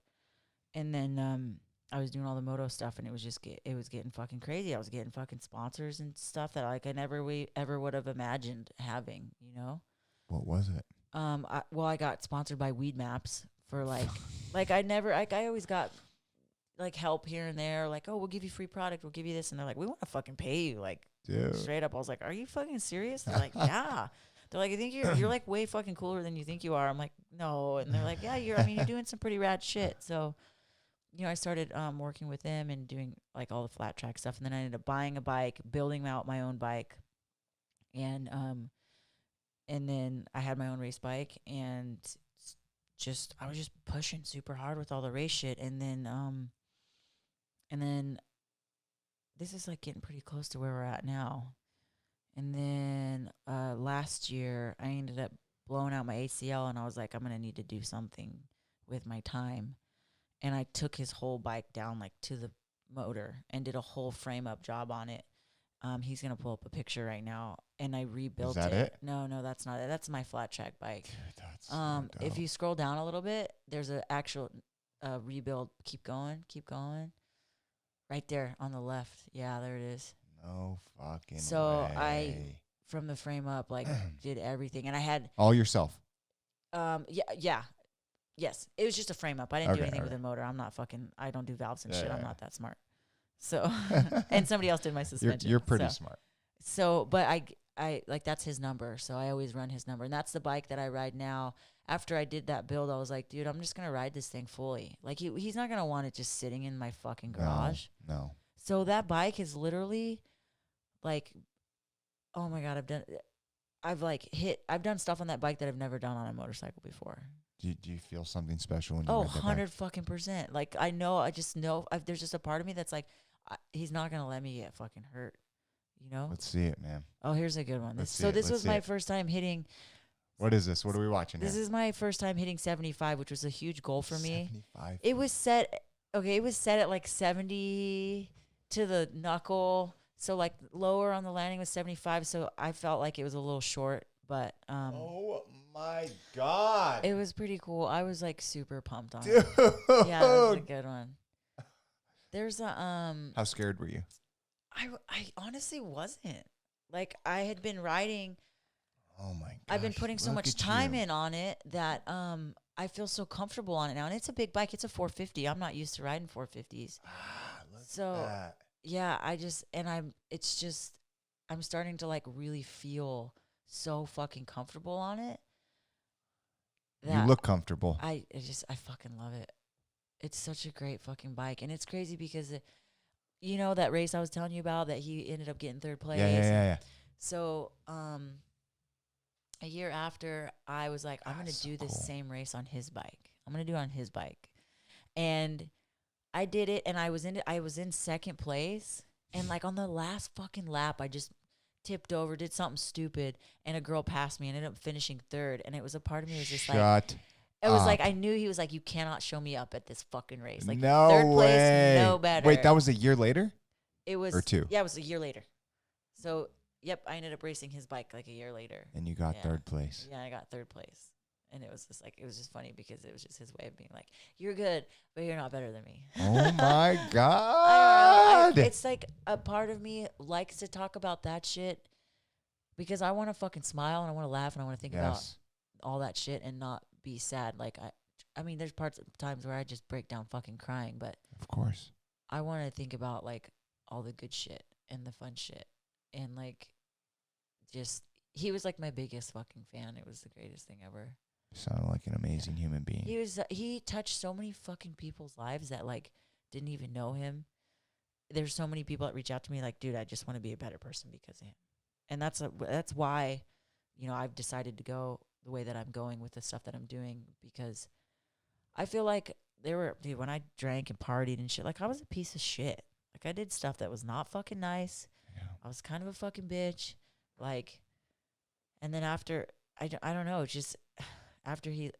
And then I was doing all the moto stuff, and it was getting fucking crazy. I was getting fucking sponsors and stuff that like I never ever would have imagined having, What was it? I got sponsored by Weed Maps for like I always got like help here and there, like, oh, we'll give you free product, we'll give you this, and they're like, we want to fucking pay you, like, dude. Straight up. I was like, are you fucking serious? They're like, yeah. They're like, I think you're like way fucking cooler than you think you are. I'm like, no. And they're like, yeah, you're doing some pretty rad shit. So, I started working with them and doing like all the flat track stuff, and then I ended up buying a bike, building out my own bike, and then I had my own race bike, and I was just pushing super hard with all the race shit, and then this is like getting pretty close to where we're at now. And then last year I ended up blowing out my ACL, and I was like, I'm gonna need to do something with my time. And I took his whole bike down like to the motor and did a whole frame up job on it. He's gonna pull up a picture right now, and I rebuilt it. Is that it? No, that's not it. That's my flat track bike. Dude, that's so if dope. you scroll down a little bit, there's an actual rebuild. Keep going. Right there on the left. Yeah, there it is. No fucking So way. from the frame up, like did everything, and I had all yourself. Yes, it was just a frame up. I didn't do anything with okay. the motor. I don't do valves and Yeah, shit. I'm yeah. not that smart. So, and somebody else did my suspension. You're pretty smart. So, but I like, that's his number. So I always run his number, and that's the bike that I ride now. After I did that build, I was like, dude, I'm just gonna ride this thing fully. Like he's not gonna want it just sitting in my fucking garage. No. So that bike is literally like, oh my God, I've done stuff on that bike that I've never done on a motorcycle before. Do you feel something special when you ride that bike? 100 fucking %. Like, I just know, there's just a part of me that's like, he's not going to let me get fucking hurt, Let's see it, man. Oh, here's a good one. Let's see So it. this Let's was see my it. first time hitting. What is this? What are we watching This here? is my first time hitting 75, which was a huge goal for me. 75. It was set at like 70 to the knuckle. So like lower on the landing was 75. So I felt like it was a little short, but Oh my God. it was pretty cool. I was like super pumped on Dude. it. Yeah, that was a good one. There's a How scared were you? I honestly wasn't. Like, I had been riding. Oh my God. I've been putting so much time in on it that I feel so comfortable on it now. And it's a big bike. It's a 450. I'm not used to riding 450s. Look at that. Yeah, I'm starting to like really feel so fucking comfortable on it. You look comfortable. I fucking love it. It's such a great fucking bike. And it's crazy because, you know, that race I was telling you about that he ended up getting third place. Yeah. So, a year after, I was like, I'm going to do this same race on his bike. I'm going to do it on his bike. And I did it, and I was in second place. And, like, on the last fucking lap, I just tipped over, did something stupid, and a girl passed me and ended up finishing third. And it was a part of me was just like, it was like, I knew he was like, you cannot show me up at this fucking race. Like, no third place, way. no better. Wait, that was a year later? It was. Or 2? Yeah, it was a year later. So, yep, I ended up racing his bike like a year later. And you got third place. Yeah, I got third place. And it was just like, it was just funny because it was just his way of being like, you're good, but you're not better than me. Oh my God. I don't know. It's like a part of me likes to talk about that shit because I want to fucking smile and I want to laugh and I want to think about all that shit and not be sad. Like, I mean, there's times where I just break down fucking crying, but of course, I want to think about like all the good shit and the fun shit and like just he was like my biggest fucking fan. It was the greatest thing ever. You sound like an amazing human being. He touched so many fucking people's lives that like didn't even know him. There's so many people that reach out to me like, dude, I just want to be a better person because of him. And that's why, you know, I've decided to go the way that I'm going with the stuff that I'm doing because I feel like dude, when I drank and partied and shit, like I was a piece of shit. Like I did stuff that was not fucking nice. Yeah. I was kind of a fucking bitch. Like, and then after, I don't know, just after he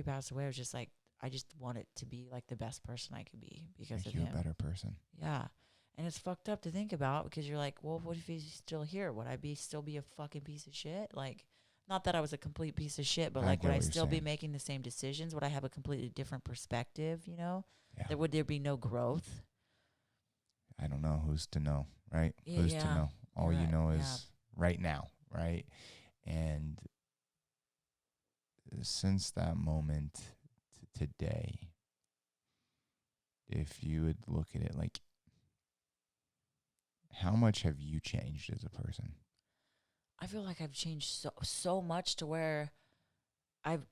passed away, I was just like, I just wanted to be like the best person I could be because of him. Make you a better person. Yeah. And it's fucked up to think about because you're like, well, what if he's still here? Would I still be a fucking piece of shit? Like, not that I was a complete piece of shit, but like, would I still be making the same decisions? Would I have a completely different perspective, you know? Yeah. Would there be no growth? I don't know. Who's to know, right? Yeah, Who's to know? All you know is yeah. right now, right? And since that moment to today, if you would look at it like, how much have you changed as a person? I feel like I've changed so much to where I've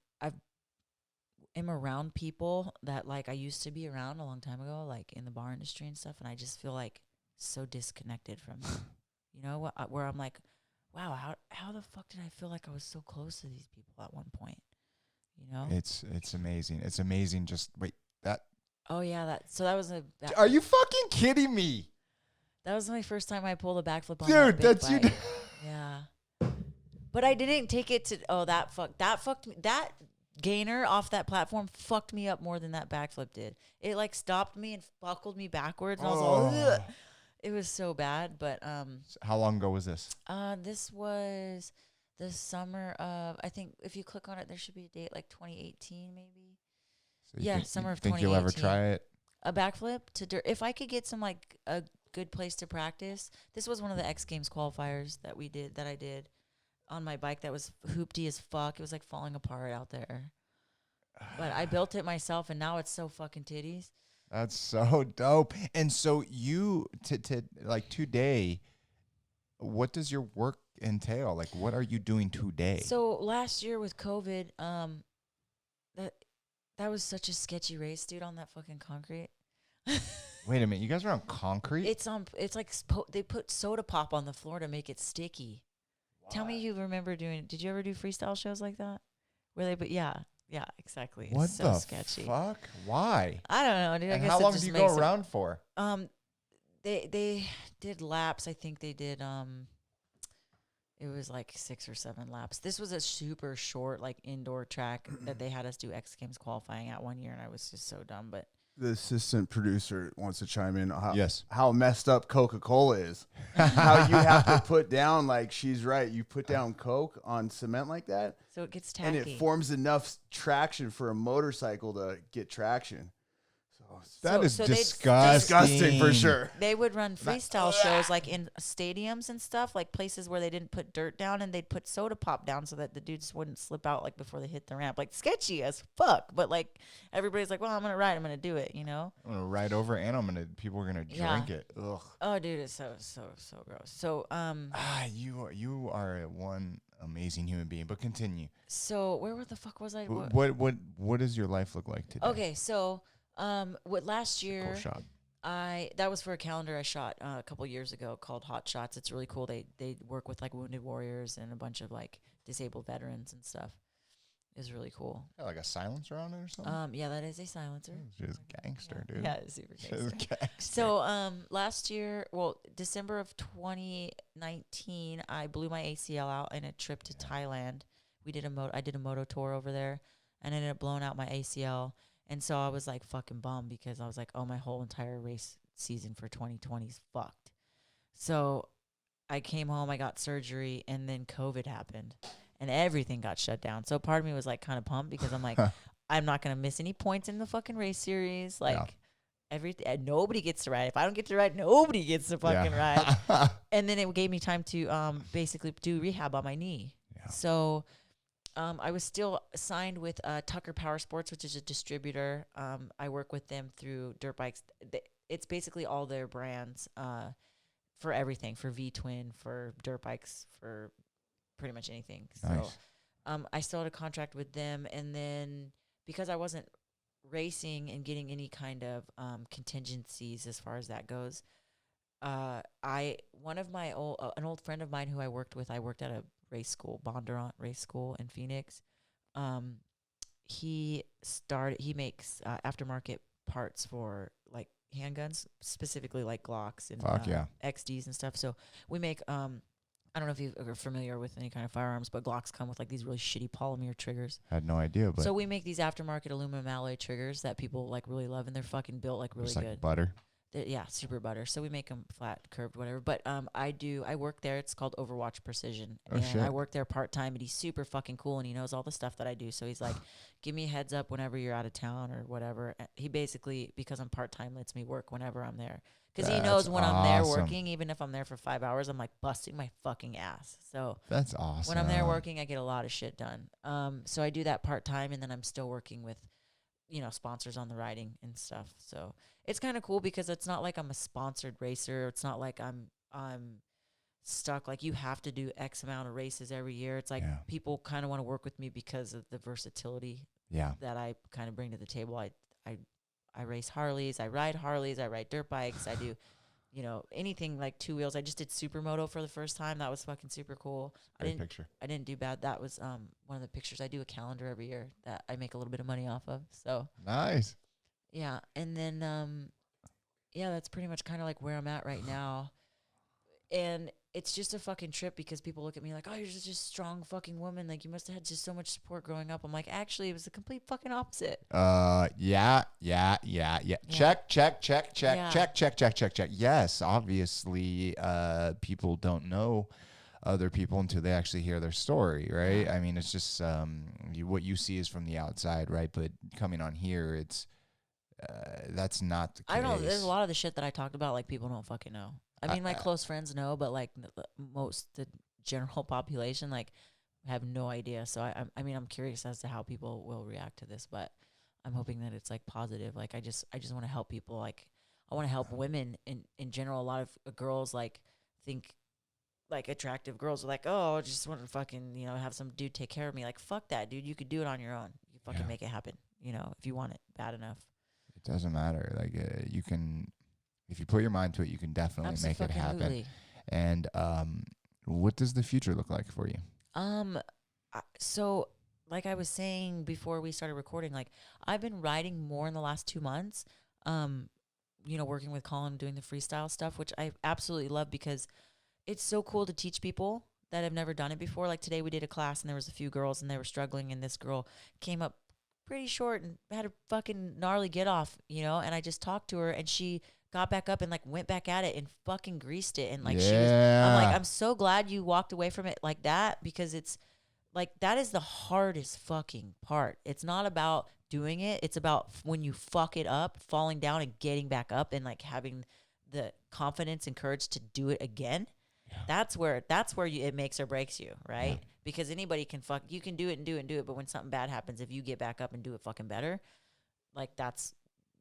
am around people that like I used to be around a long time ago, like in the bar industry and stuff, and I just feel like so disconnected from them. You know, where I'm like, wow, how the fuck did I feel like I was so close to these people at one point? You know, it's amazing. It's amazing. Just wait, that. Oh yeah, that was a. Are you fucking kidding me? That was my first time I pulled a backflip on dude. That That's bike. you. Yeah, but I didn't take it to. Oh, that fucked me. That gainer off that platform fucked me up more than that backflip did. It like stopped me and buckled me backwards, and I was all. Ugh. It was so bad, but How long ago was this? This was the summer of. I think if you click on it, there should be a date like 2018, maybe. So Yeah, summer of 2018. Think you'll ever try it? A backflip to dirt. If I could get some like a good place to practice. This was one of the X Games qualifiers that I did on my bike that was hoopty as fuck. It was like falling apart out there. But I built it myself and now it's so fucking titties. That's so dope. And so you to like today, what does your work entail? Like what are you doing today? So last year with COVID, that was such a sketchy race, dude, on that fucking concrete. Wait a minute, you guys are on concrete? It's like they put soda pop on the floor to make it sticky. What? Tell me you remember did you ever do freestyle shows like that? Where they yeah, exactly. What it's so the sketchy. fuck? Why? I don't know, dude. I and guess how long do you go around for? They did laps. I think they did it was like 6 or 7 laps. This was a super short like indoor track that they had us do X Games qualifying at one year, and I was just so dumb, but the assistant producer wants to chime in on how messed up Coca-Cola is. How you have to put down, like she's right, you put down Coke on cement like that. So it gets tacky. And it forms enough traction for a motorcycle to get traction. So That is they'd- Disgusting for sure. They would run freestyle shows like in stadiums and stuff, like places where they didn't put dirt down, and they'd put soda pop down so that the dudes wouldn't slip out like before they hit the ramp. Like sketchy as fuck, but like everybody's like, well, I'm gonna ride, I'm gonna do it, you know. I'm gonna ride over, and people are gonna drink it. Ugh. Oh, dude, it's so gross. So You are one amazing human being. But continue. So where the fuck was I? What does your life look like today? Okay, so what last year? Cool shot. That was for a calendar I shot a couple years ago called Hot Shots. It's really cool. They work with like wounded warriors and a bunch of like disabled veterans and stuff. It's really cool. Got like a silencer on it or something? Yeah, that is a silencer. Just gangster, dude. Yeah, it's super gangster. Just gangster. So last year, December of 2019, I blew my ACL out in a trip to Thailand. I did a moto tour over there, and ended up blowing out my ACL. And so I was like fucking bummed because I was like, oh, my whole entire race season for 2020 is fucked. So I came home, I got surgery, and then COVID happened, and everything got shut down. So part of me was like kind of pumped because I'm like, I'm not gonna miss any points in the fucking race series. Like nobody gets to ride. If I don't get to ride, nobody gets to fucking ride. And then it gave me time to basically do rehab on my knee. Yeah. So I was still signed with Tucker Power Sports, which is a distributor. I work with them through dirt bikes. It's basically all their brands for everything, for V-Twin, for dirt bikes, for pretty much anything. Nice. So I still had a contract with them. And then because I wasn't racing and getting any kind of contingencies as far as that goes, an old friend of mine who I worked at a race school, Bondurant Race School in Phoenix. He makes aftermarket parts for like handguns, specifically like Glocks and XDs and stuff. So we make I don't know if you are familiar with any kind of firearms, but Glocks come with like these really shitty polymer triggers. I had no idea, but so we make these aftermarket aluminum alloy triggers that people like really love, and they're fucking built like really just like good. Butter. Yeah, super butter. So we make them flat, curved, whatever. But I work there. It's called Overwatch Precision. Oh, and shit. I work there part-time, and he's super fucking cool, and he knows all the stuff that I do. So he's like, give me a heads up whenever you're out of town or whatever. He basically, because I'm part-time, lets me work whenever I'm there. Because he knows when I'm there working, even if I'm there for 5 hours, I'm like busting my fucking ass. So that's awesome. When I'm there working, I get a lot of shit done. So I do that part-time, and then I'm still working with, sponsors on the riding and stuff. So it's kind of cool because it's not like I'm a sponsored racer. It's not like I'm stuck. Like you have to do X amount of races every year. It's like people kind of want to work with me because of the versatility that I kind of bring to the table. I race Harleys. I ride Harleys. I ride dirt bikes. I do, anything like two wheels. I just did supermoto for the first time. That was fucking super cool. Great picture. I didn't do bad. That was one of the pictures. I do a calendar every year that I make a little bit of money off of. So nice. Yeah, and then that's pretty much kind of like where I'm at right now. And it's just a fucking trip because people look at me like, oh, you're just a strong fucking woman. Like, you must have had just so much support growing up. I'm like, actually, it was the complete fucking opposite. Yeah. Check. Yes, obviously, people don't know other people until they actually hear their story, right? Yeah. I mean, it's just what you see is from the outside, right? But coming on here, it's that's not the case. I don't know. There's a lot of the shit that I talked about, like, people don't fucking know. I mean, my close friends know, but like the general population, like, have no idea. So I mean, I'm curious as to how people will react to this, but I'm hoping that it's like positive. Like, I just want to help people. Like, I want to help women in general. A lot of girls like think like attractive girls are like, oh, I just want to fucking, have some dude take care of me. Like, fuck that, dude. You could do it on your own. You fucking make it happen. If you want it bad enough. It doesn't matter. Like, you can. If you put your mind to it, you can definitely make it happen. And what does the future look like for you? So like I was saying before we started recording, like I've been riding more in the last 2 months, working with Colin, doing the freestyle stuff, which I absolutely love because it's so cool to teach people that have never done it before. Like today we did a class and there was a few girls and they were struggling, and this girl came up pretty short and had a fucking gnarly get off, and I just talked to her and she got back up and like went back at it and fucking greased it. And like, I'm like, I'm so glad you walked away from it like that, because it's like that is the hardest fucking part. It's not about doing it. It's about when you fuck it up, falling down and getting back up and like having the confidence and courage to do it again. Yeah. That's where it makes or breaks you, right? Yeah. Because anybody can you can do it and do it and do it, but when something bad happens, if you get back up and do it fucking better, like that's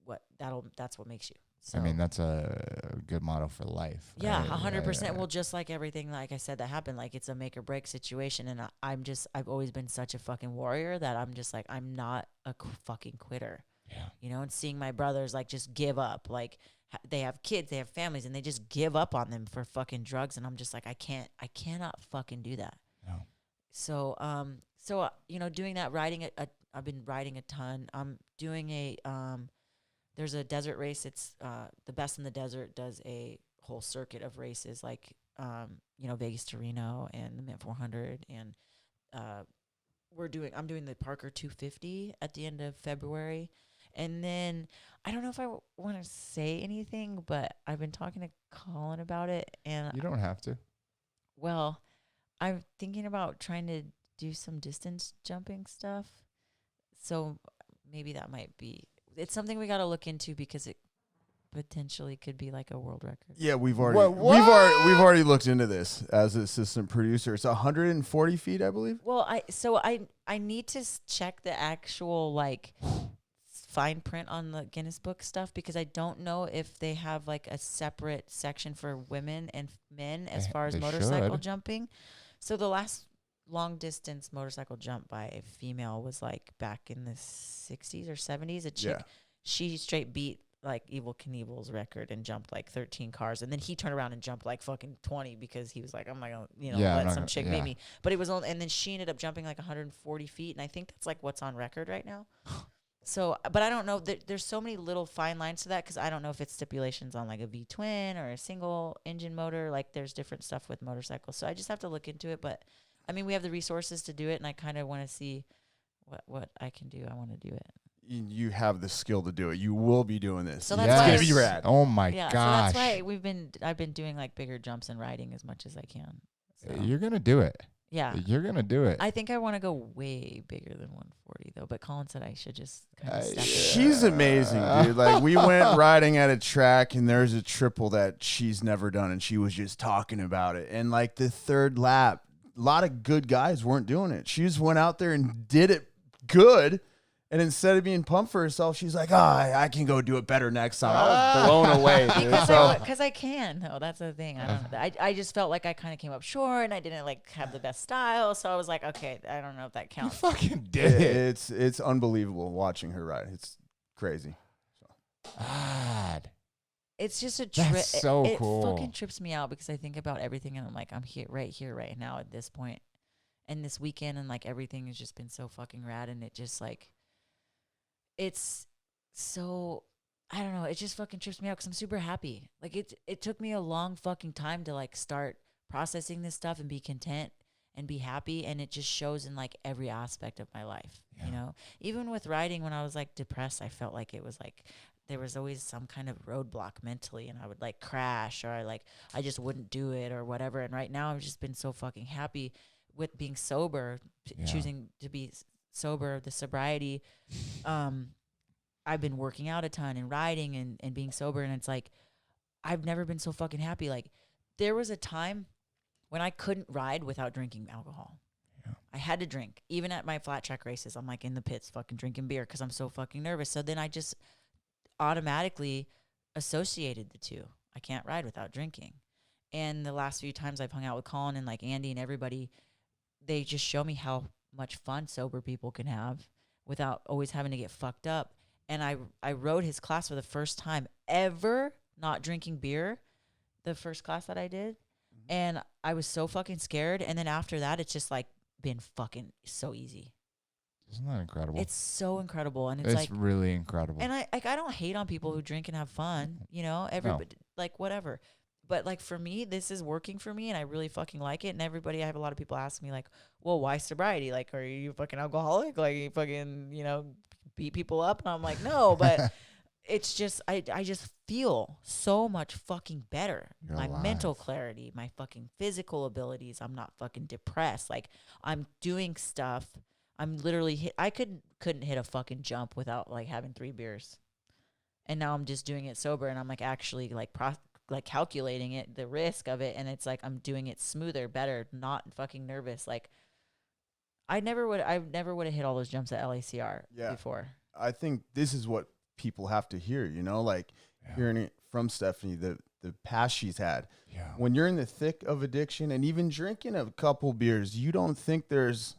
what makes you. So, I mean, that's a good motto for life. Yeah, 100%. Well, just like everything, like I said, that happened, like it's a make or break situation. And I've always been such a fucking warrior that I'm just like, I'm not a fucking quitter. Yeah. You know, and seeing my brothers like just give up, like they have kids, they have families, and they just give up on them for fucking drugs. And I'm just like, I cannot fucking do that. No. So, you know, doing that, I've been riding a ton. I'm doing there's a desert race. It's the Best in the Desert does a whole circuit of races, like you know, Vegas to Reno and the Mint 400, and I'm doing the Parker 250 at the end of February, and then I don't know if I want to say anything, but I've been talking to Colin about it, and you don't have to. Well, I'm thinking about trying to do some distance jumping stuff, so maybe that might be. It's something we got to look into because it potentially could be like a world record. Yeah, we've already looked into this as assistant producer. It's 140 feet, I believe. Well, I need to check the actual like fine print on the Guinness Book stuff because I don't know if they have like a separate section for women and men as far as motorcycle jumping. So the last long distance motorcycle jump by a female was like back in the 60s or 70s. A chick, she straight beat like Evel Knievel's record and jumped like 13 cars, and then he turned around and jumped like fucking 20 because he was like, I'm not gonna, let some chick beat me. But it was only, and then she ended up jumping like 140 feet, and I think that's like what's on record right now. So, but I don't know. There's so many little fine lines to that because I don't know if it's stipulations on like a V-twin or a single engine motor. Like there's different stuff with motorcycles, so I just have to look into it. But I mean, we have the resources to do it, and I kind of want to see what I can do. I want to do it. You have the skill to do it. You will be doing this. So that's why it's gonna be rad. Oh my gosh. So that's why I've been doing like bigger jumps and riding as much as I can. So. You're gonna do it. Yeah. You're gonna do it. I think I want to go way bigger than 140 though, but Colin said I should just kind of step it. She's amazing, dude. Like we went riding at a track and there's a triple that she's never done and she was just talking about it. And like the third lap, a lot of good guys weren't doing it. She just went out there and did it good. And instead of being pumped for herself, she's like, I can go do it better next time. I was blown away, dude. Because I can, though. That's the thing. I don't know. I just felt like I kind of came up short, and I didn't, like, have the best style. So I was like, okay, I don't know if that counts. You fucking did it. It's unbelievable watching her ride. It's crazy. God. It's just a trip. That's so cool. It fucking trips me out because I think about everything, and I'm like, I'm here, right now at this point. And this weekend, and, like, everything has just been so fucking rad, and it just, like... It's so, I don't know, it just fucking trips me out because I'm super happy. Like, it took me a long fucking time to, like, start processing this stuff and be content and be happy, and it just shows in, like, every aspect of my life, you know? Even with riding, when I was, like, depressed, I felt like it was, like, there was always some kind of roadblock mentally, and I would, like, crash, or I just wouldn't do it or whatever, and right now I've just been so fucking happy with being sober, choosing to be sober, the sobriety. I've been working out a ton and riding and being sober, and it's like I've never been so fucking happy. Like there was a time when I couldn't ride without drinking alcohol. I had to drink. Even at my flat track races, I'm like in the pits fucking drinking beer because I'm so fucking nervous. So then I just automatically associated the two. I can't ride without drinking. And the last few times I've hung out with Colin and like Andy and everybody, they just show me how much fun sober people can have without always having to get fucked up. And I rode his class for the first time ever not drinking beer, the first class that I did. And I was so fucking scared. And then after that, it's just like been fucking so easy. Isn't that incredible? It's so incredible. And it's like really incredible. And I don't hate on people who drink and have fun, you know, everybody like whatever. But, like, for me, this is working for me, and I really fucking like it. And everybody, I have a lot of people ask me, like, well, why sobriety? Like, are you fucking alcoholic? Like, you fucking, you know, beat people up? And I'm like, no. But it's just I just feel so much fucking better. You're My alive. mental clarity, my fucking physical abilities. I'm not fucking depressed. Like I'm doing stuff. I'm literally I couldn't hit a fucking jump without like having 3 beers. And now I'm just doing it sober, and I'm like actually like like calculating it, the risk of it, and it's like I'm doing it smoother, better, not fucking nervous. Like I never would have hit all those jumps at LACR before. I think this is what people have to hear, like hearing it from Stephanie, the past she's had. Yeah. When you're in the thick of addiction and even drinking a couple beers, you don't think there's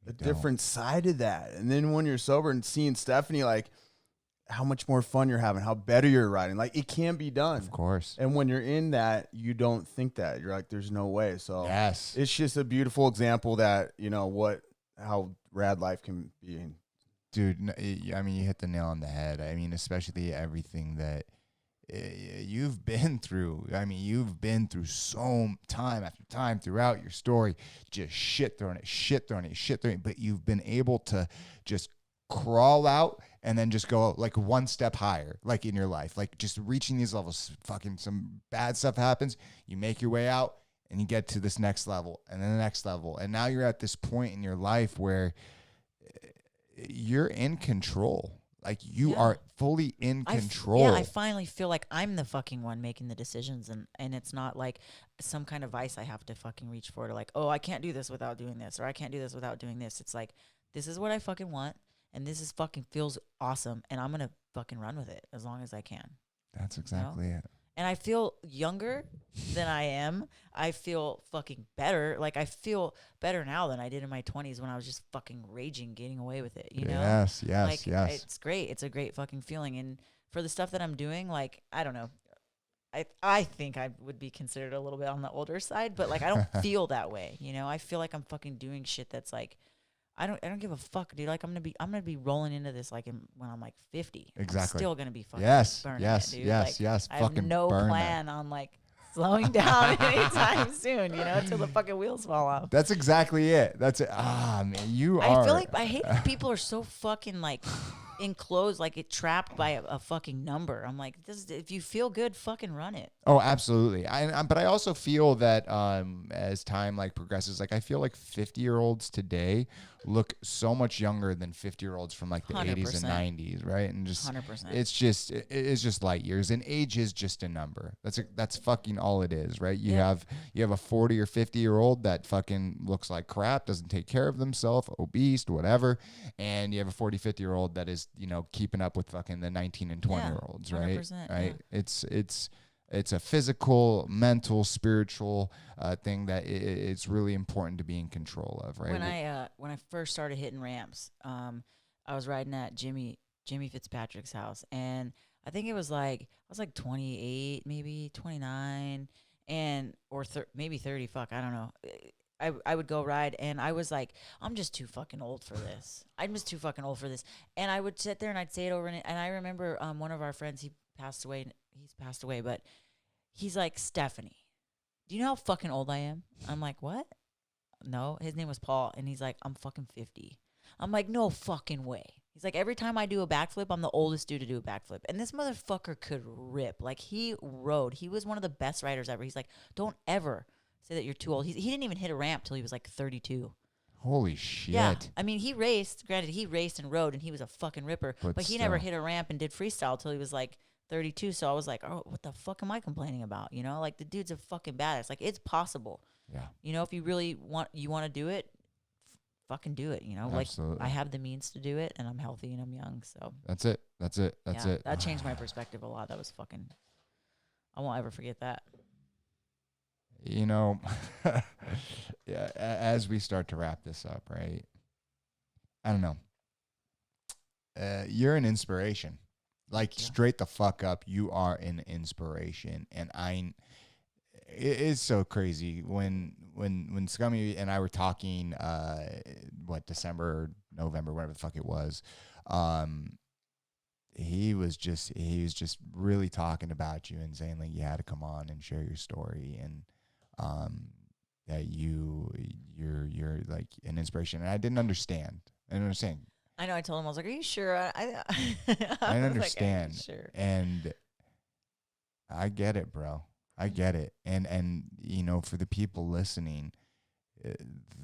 a different side of that. And then when you're sober and seeing Stephanie, like how much more fun you're having, how better you're riding, like it can be done. Of course. And when you're in that, you don't think that. You're like, there's no way. So yes, it's just a beautiful example that, how rad life can be. Dude, I mean, you hit the nail on the head. I mean, especially everything that you've been through. I mean, you've been through so time after time throughout your story, just shit throwing it. But you've been able to just crawl out and then just go like one step higher, like in your life, like just reaching these levels. Fucking some bad stuff happens. You make your way out and you get to this next level and then the next level. And now you're at this point in your life where you're in control. Like you are fully in control. I finally feel like I'm the fucking one making the decisions, and it's not like some kind of vice I have to fucking reach for to like, oh, I can't do this without doing this, or I can't do this without doing this. It's like, this is what I fucking want, and this is fucking feels awesome, and I'm gonna fucking run with it as long as I can. That's exactly it. And I feel younger than I am. I feel fucking better. Like I feel better now than I did in my 20s when I was just fucking raging, getting away with it, you know? Yes. Like, it's great. It's a great fucking feeling. And for the stuff that I'm doing, like, I don't know. I think I would be considered a little bit on the older side, but like I don't feel that way, you know? I feel like I'm fucking doing shit that's like, I don't give a fuck, dude. Like I'm gonna be rolling into this like when I'm like 50. Exactly. I'm still gonna be fucking burning yes, it, dude. yes. I have no plan on like slowing down anytime soon, until the fucking wheels fall off. That's exactly it. That's it. Ah, man, I feel like I hate people are so fucking like enclosed, like it trapped by a fucking number. I'm like, if you feel good, fucking run it. Oh, absolutely. But I also feel that as time like progresses, like I feel like 50-year-olds today look so much younger than 50-year-olds from like the 100%. 80s and 90s, right? And just 100%. it's just light years, and age is just a number. That's fucking all it is, right? You have a 40 or 50-year-old that fucking looks like crap, doesn't take care of themselves, obese, whatever, and you have a 40, 50-year-old that is, keeping up with fucking the 19 and 20-year-olds, right? 100%, right? It's a physical, mental, spiritual thing that it's really important to be in control of, right? When I first started hitting ramps, I was riding at Jimmy Fitzpatrick's house, and I think it was like I was like 28, maybe 29, and or maybe 30. Fuck, I don't know. I would go ride, and I was like, I'm just too fucking old for this. I'm just too fucking old for this. And I would sit there and I'd say it over, and I remember one of our friends, he's passed away, but he's like, Stephanie, do you know how fucking old I am? I'm like, what? No, his name was Paul, and he's like, I'm fucking 50. I'm like, no fucking way. He's like, every time I do a backflip, I'm the oldest dude to do a backflip. And this motherfucker could rip. Like, he rode. He was one of the best riders ever. He's like, don't ever say that you're too old. He didn't even hit a ramp till he was like 32. Holy shit. Yeah. I mean, he raced and rode, and he was a fucking ripper. But he never hit a ramp and did freestyle till he was like 32. So I was like, oh, what the fuck am I complaining about? Like the dude's a fucking badass. Like, it's possible. Yeah. If you really want to do it, fucking do it. Absolutely. Like I have the means to do it, and I'm healthy and I'm young. So That's it. That changed my perspective a lot. That was fucking, I won't ever forget that. Yeah, as we start to wrap this up, right? I don't know. You're an inspiration. Like, straight the fuck up, you are an inspiration. And it is so crazy when Scummy and I were talking, December, November, whatever the fuck it was. He was just really talking about you and saying like you had to come on and share your story, and that you're like an inspiration. And I didn't understand. I know. I told him, I was like, "Are you sure?" I I was understand. Like, sure. And I get it, bro. I get it. And you know, for the people listening,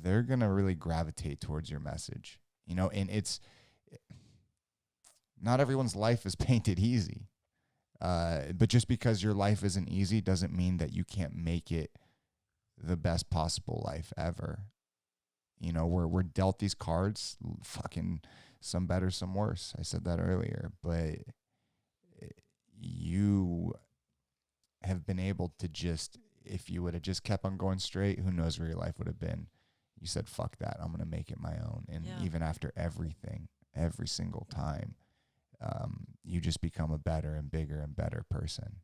they're going to really gravitate towards your message. You know, and it's not everyone's life is painted easy. But just because your life isn't easy doesn't mean that you can't make it the best possible life ever. You know, we're dealt these cards, fucking some better, some worse. I said that earlier, but you have been able to just, if you would have just kept on going straight, who knows where your life would have been. You said, fuck that, I'm going to make it my own. And even after everything, every single time, you just become a better and bigger and better person.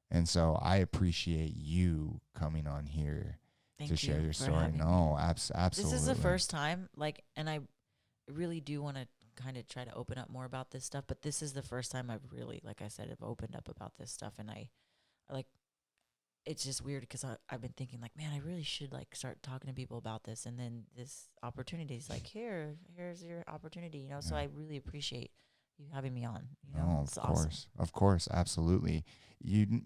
And so I appreciate you coming on here to share your story. No, absolutely. This is the first time, like, and I really do want to kind of try to open up more about this stuff, but this is the first time I've really, like I said, have opened up about this stuff. And I like, it's just weird because I've been thinking like, man, I really should like start talking to people about this. And then this opportunity is like, here's your opportunity, you know? So I really appreciate you having me on. You know? Of course. Of course. Absolutely. You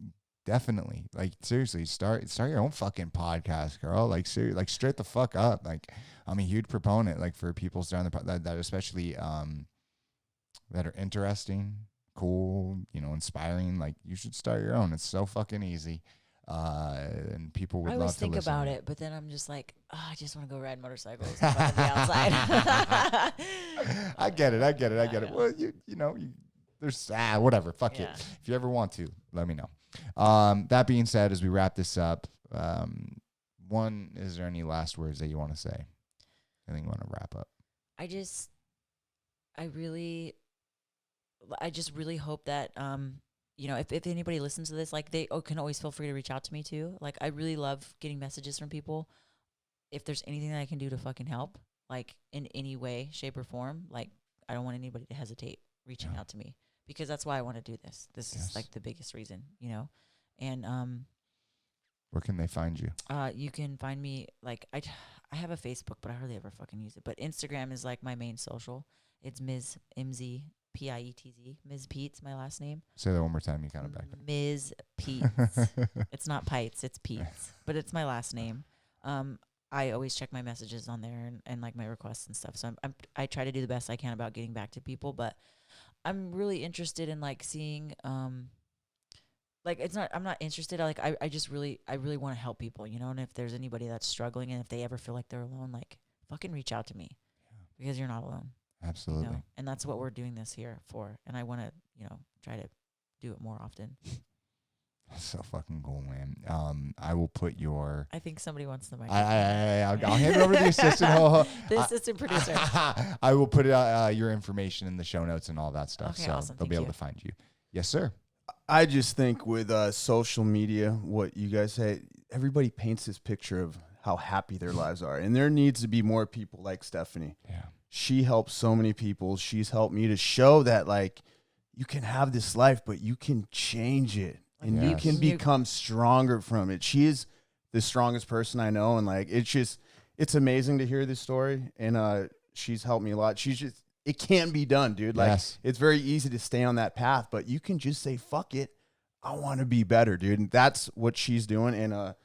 definitely, like, seriously, start your own fucking podcast, girl. Like, seriously, like, straight the fuck up. Like, I'm a huge proponent, like, for people starting that especially that are interesting, cool, you know, inspiring. Like, you should start your own. It's so fucking easy. And people would love to listen. I always think about it, but then I'm just like, I just want to go ride motorcycles on the outside. I get it. Well, you know, there's whatever. Fuck it. If you ever want to, let me know. That being said, as we wrap this up, is there any last words that you want to say? Anything you want to wrap up? I just really hope that you know, if anybody listens to this, like, they can always feel free to reach out to me too. Like, I really love getting messages from people. If there's anything that I can do to fucking help, like, in any way, shape, or form, like, I don't want anybody to hesitate reaching out to me, because that's why I want to do this. This is like the biggest reason, you know. And where can they find you? You can find me, like, I have a Facebook, but I hardly ever fucking use it. But Instagram is like my main social. It's Ms. MZ Pietz. Ms. Pietz, my last name. Say that one more time. You kind of back there. Ms. Pietz. It's not Pietz, it's Pietz, but it's my last name. I always check my messages on there and like my requests and stuff. So I try to do the best I can about getting back to people, but I'm really interested in like seeing, like, I'm not interested. Like, I really want to help people, you know? And if there's anybody that's struggling and if they ever feel like they're alone, like, fucking reach out to me because you're not alone. Absolutely. You know? And that's what we're doing this here for. And I want to, you know, try to do it more often. That's so fucking cool, man. I will put your... I think somebody wants the mic. I'll hand it over to the assistant. The assistant producer. I will put your information in the show notes and all that stuff. Okay, so awesome. they'll be able to find you. Yes, sir. I just think with social media, what you guys say, everybody paints this picture of how happy their lives are. And there needs to be more people like Stephanie. Yeah. She helps so many people. She's helped me to show that, like, you can have this life, but you can change it. And you can become stronger from it. She is the strongest person I know. And, like, it's amazing to hear this story. And she's helped me a lot. It can be done, dude. Like, it's very easy to stay on that path, but you can just say, fuck it, I want to be better, dude. And that's what she's doing. And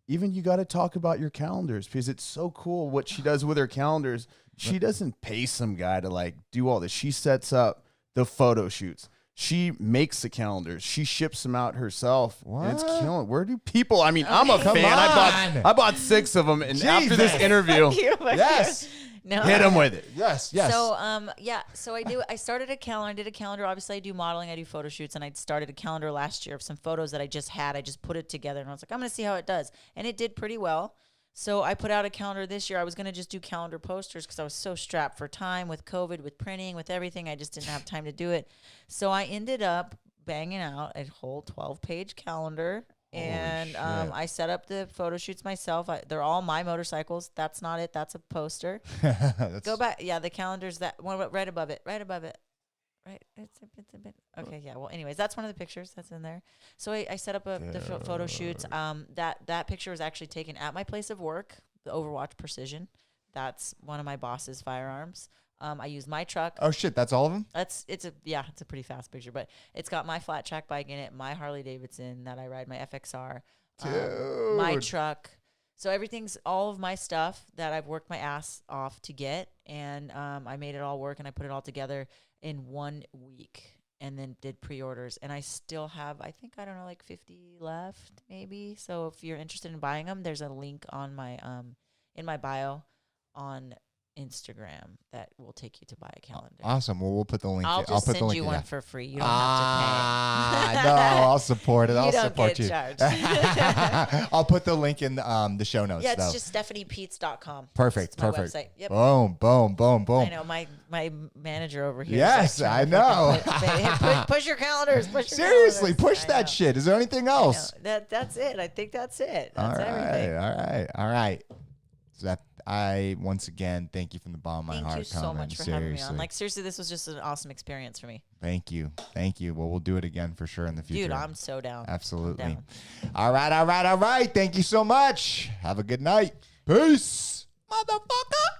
even you got to talk about your calendars, because it's so cool what she does with her calendars. She doesn't pay some guy to, like, do all this. She sets up the photo shoots. She makes the calendars. She ships them out herself. What? And it's killing. Where do people? I mean, I'm a fan. I bought 6 of them, and after this interview, hit them with it. Yes. So I started a calendar. I did a calendar. Obviously, I do modeling. I do photo shoots, and I started a calendar last year of some photos that I just had. I just put it together, and I was like, I'm going to see how it does, and it did pretty well. So I put out a calendar this year. I was going to just do calendar posters because I was so strapped for time with COVID, with printing, with everything. I just didn't have time to do it. So I ended up banging out a whole 12-page calendar. And I set up the photo shoots myself. They're all my motorcycles. That's not it. That's a poster. Go back. Yeah, the calendar's that one right above it. Right. It's a bit. Okay, yeah. Well, anyways, that's one of the pictures that's in there. So I set up the photo shoots. That picture was actually taken at my place of work, the Overwatch Precision. That's one of my boss's firearms. I use my truck. Oh shit, that's all of them? It's a pretty fast picture, but it's got my flat track bike in it, my Harley Davidson that I ride, my FXR, my truck. So everything's all of my stuff that I've worked my ass off to get, and I made it all work, and I put it all together in 1 week, and then did pre-orders, and I still have, I think, I don't know, like 50 left, maybe. So if you're interested in buying them, there's a link on my in my bio on Instagram that will take you to buy a calendar. Awesome. Well, we'll put the link. I'll just send you one for free. You don't have to pay. No, I'll support it. I'll support you. You don't get charged. I'll put the link in the show notes. Yeah, it's just StephaniePietz.com. Perfect. It's my Perfect. website. Yep. Boom, boom, boom, boom. I know my manager over here. Yes, I know. Push your calendars. Seriously, push that shit. Is there anything else? That's it. I think that's it. All That's right, everything. all right. So that I once again thank you from the bottom of my heart. Thank you so Colin. much for having me on. Like, seriously, this was just an awesome experience for me. Thank you. Well, we'll do it again for sure in the future. Dude, I'm so down. Absolutely. Down. All right. Thank you so much. Have a good night. Peace, motherfucker.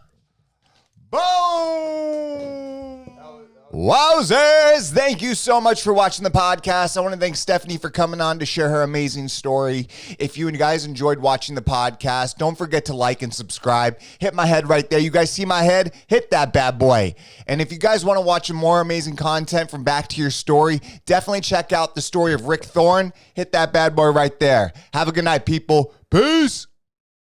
Boom. Wowzers! Thank you so much for watching the podcast. I want to thank Stephanie for coming on to share her amazing story. If you guys enjoyed watching the podcast, don't forget to like and subscribe. Hit my head right there. You guys see my head? Hit that bad boy. And if you guys want to watch more amazing content from Back to Your Story, definitely check out the story of Rick Thorne. Hit that bad boy right there. Have a good night, people. Peace!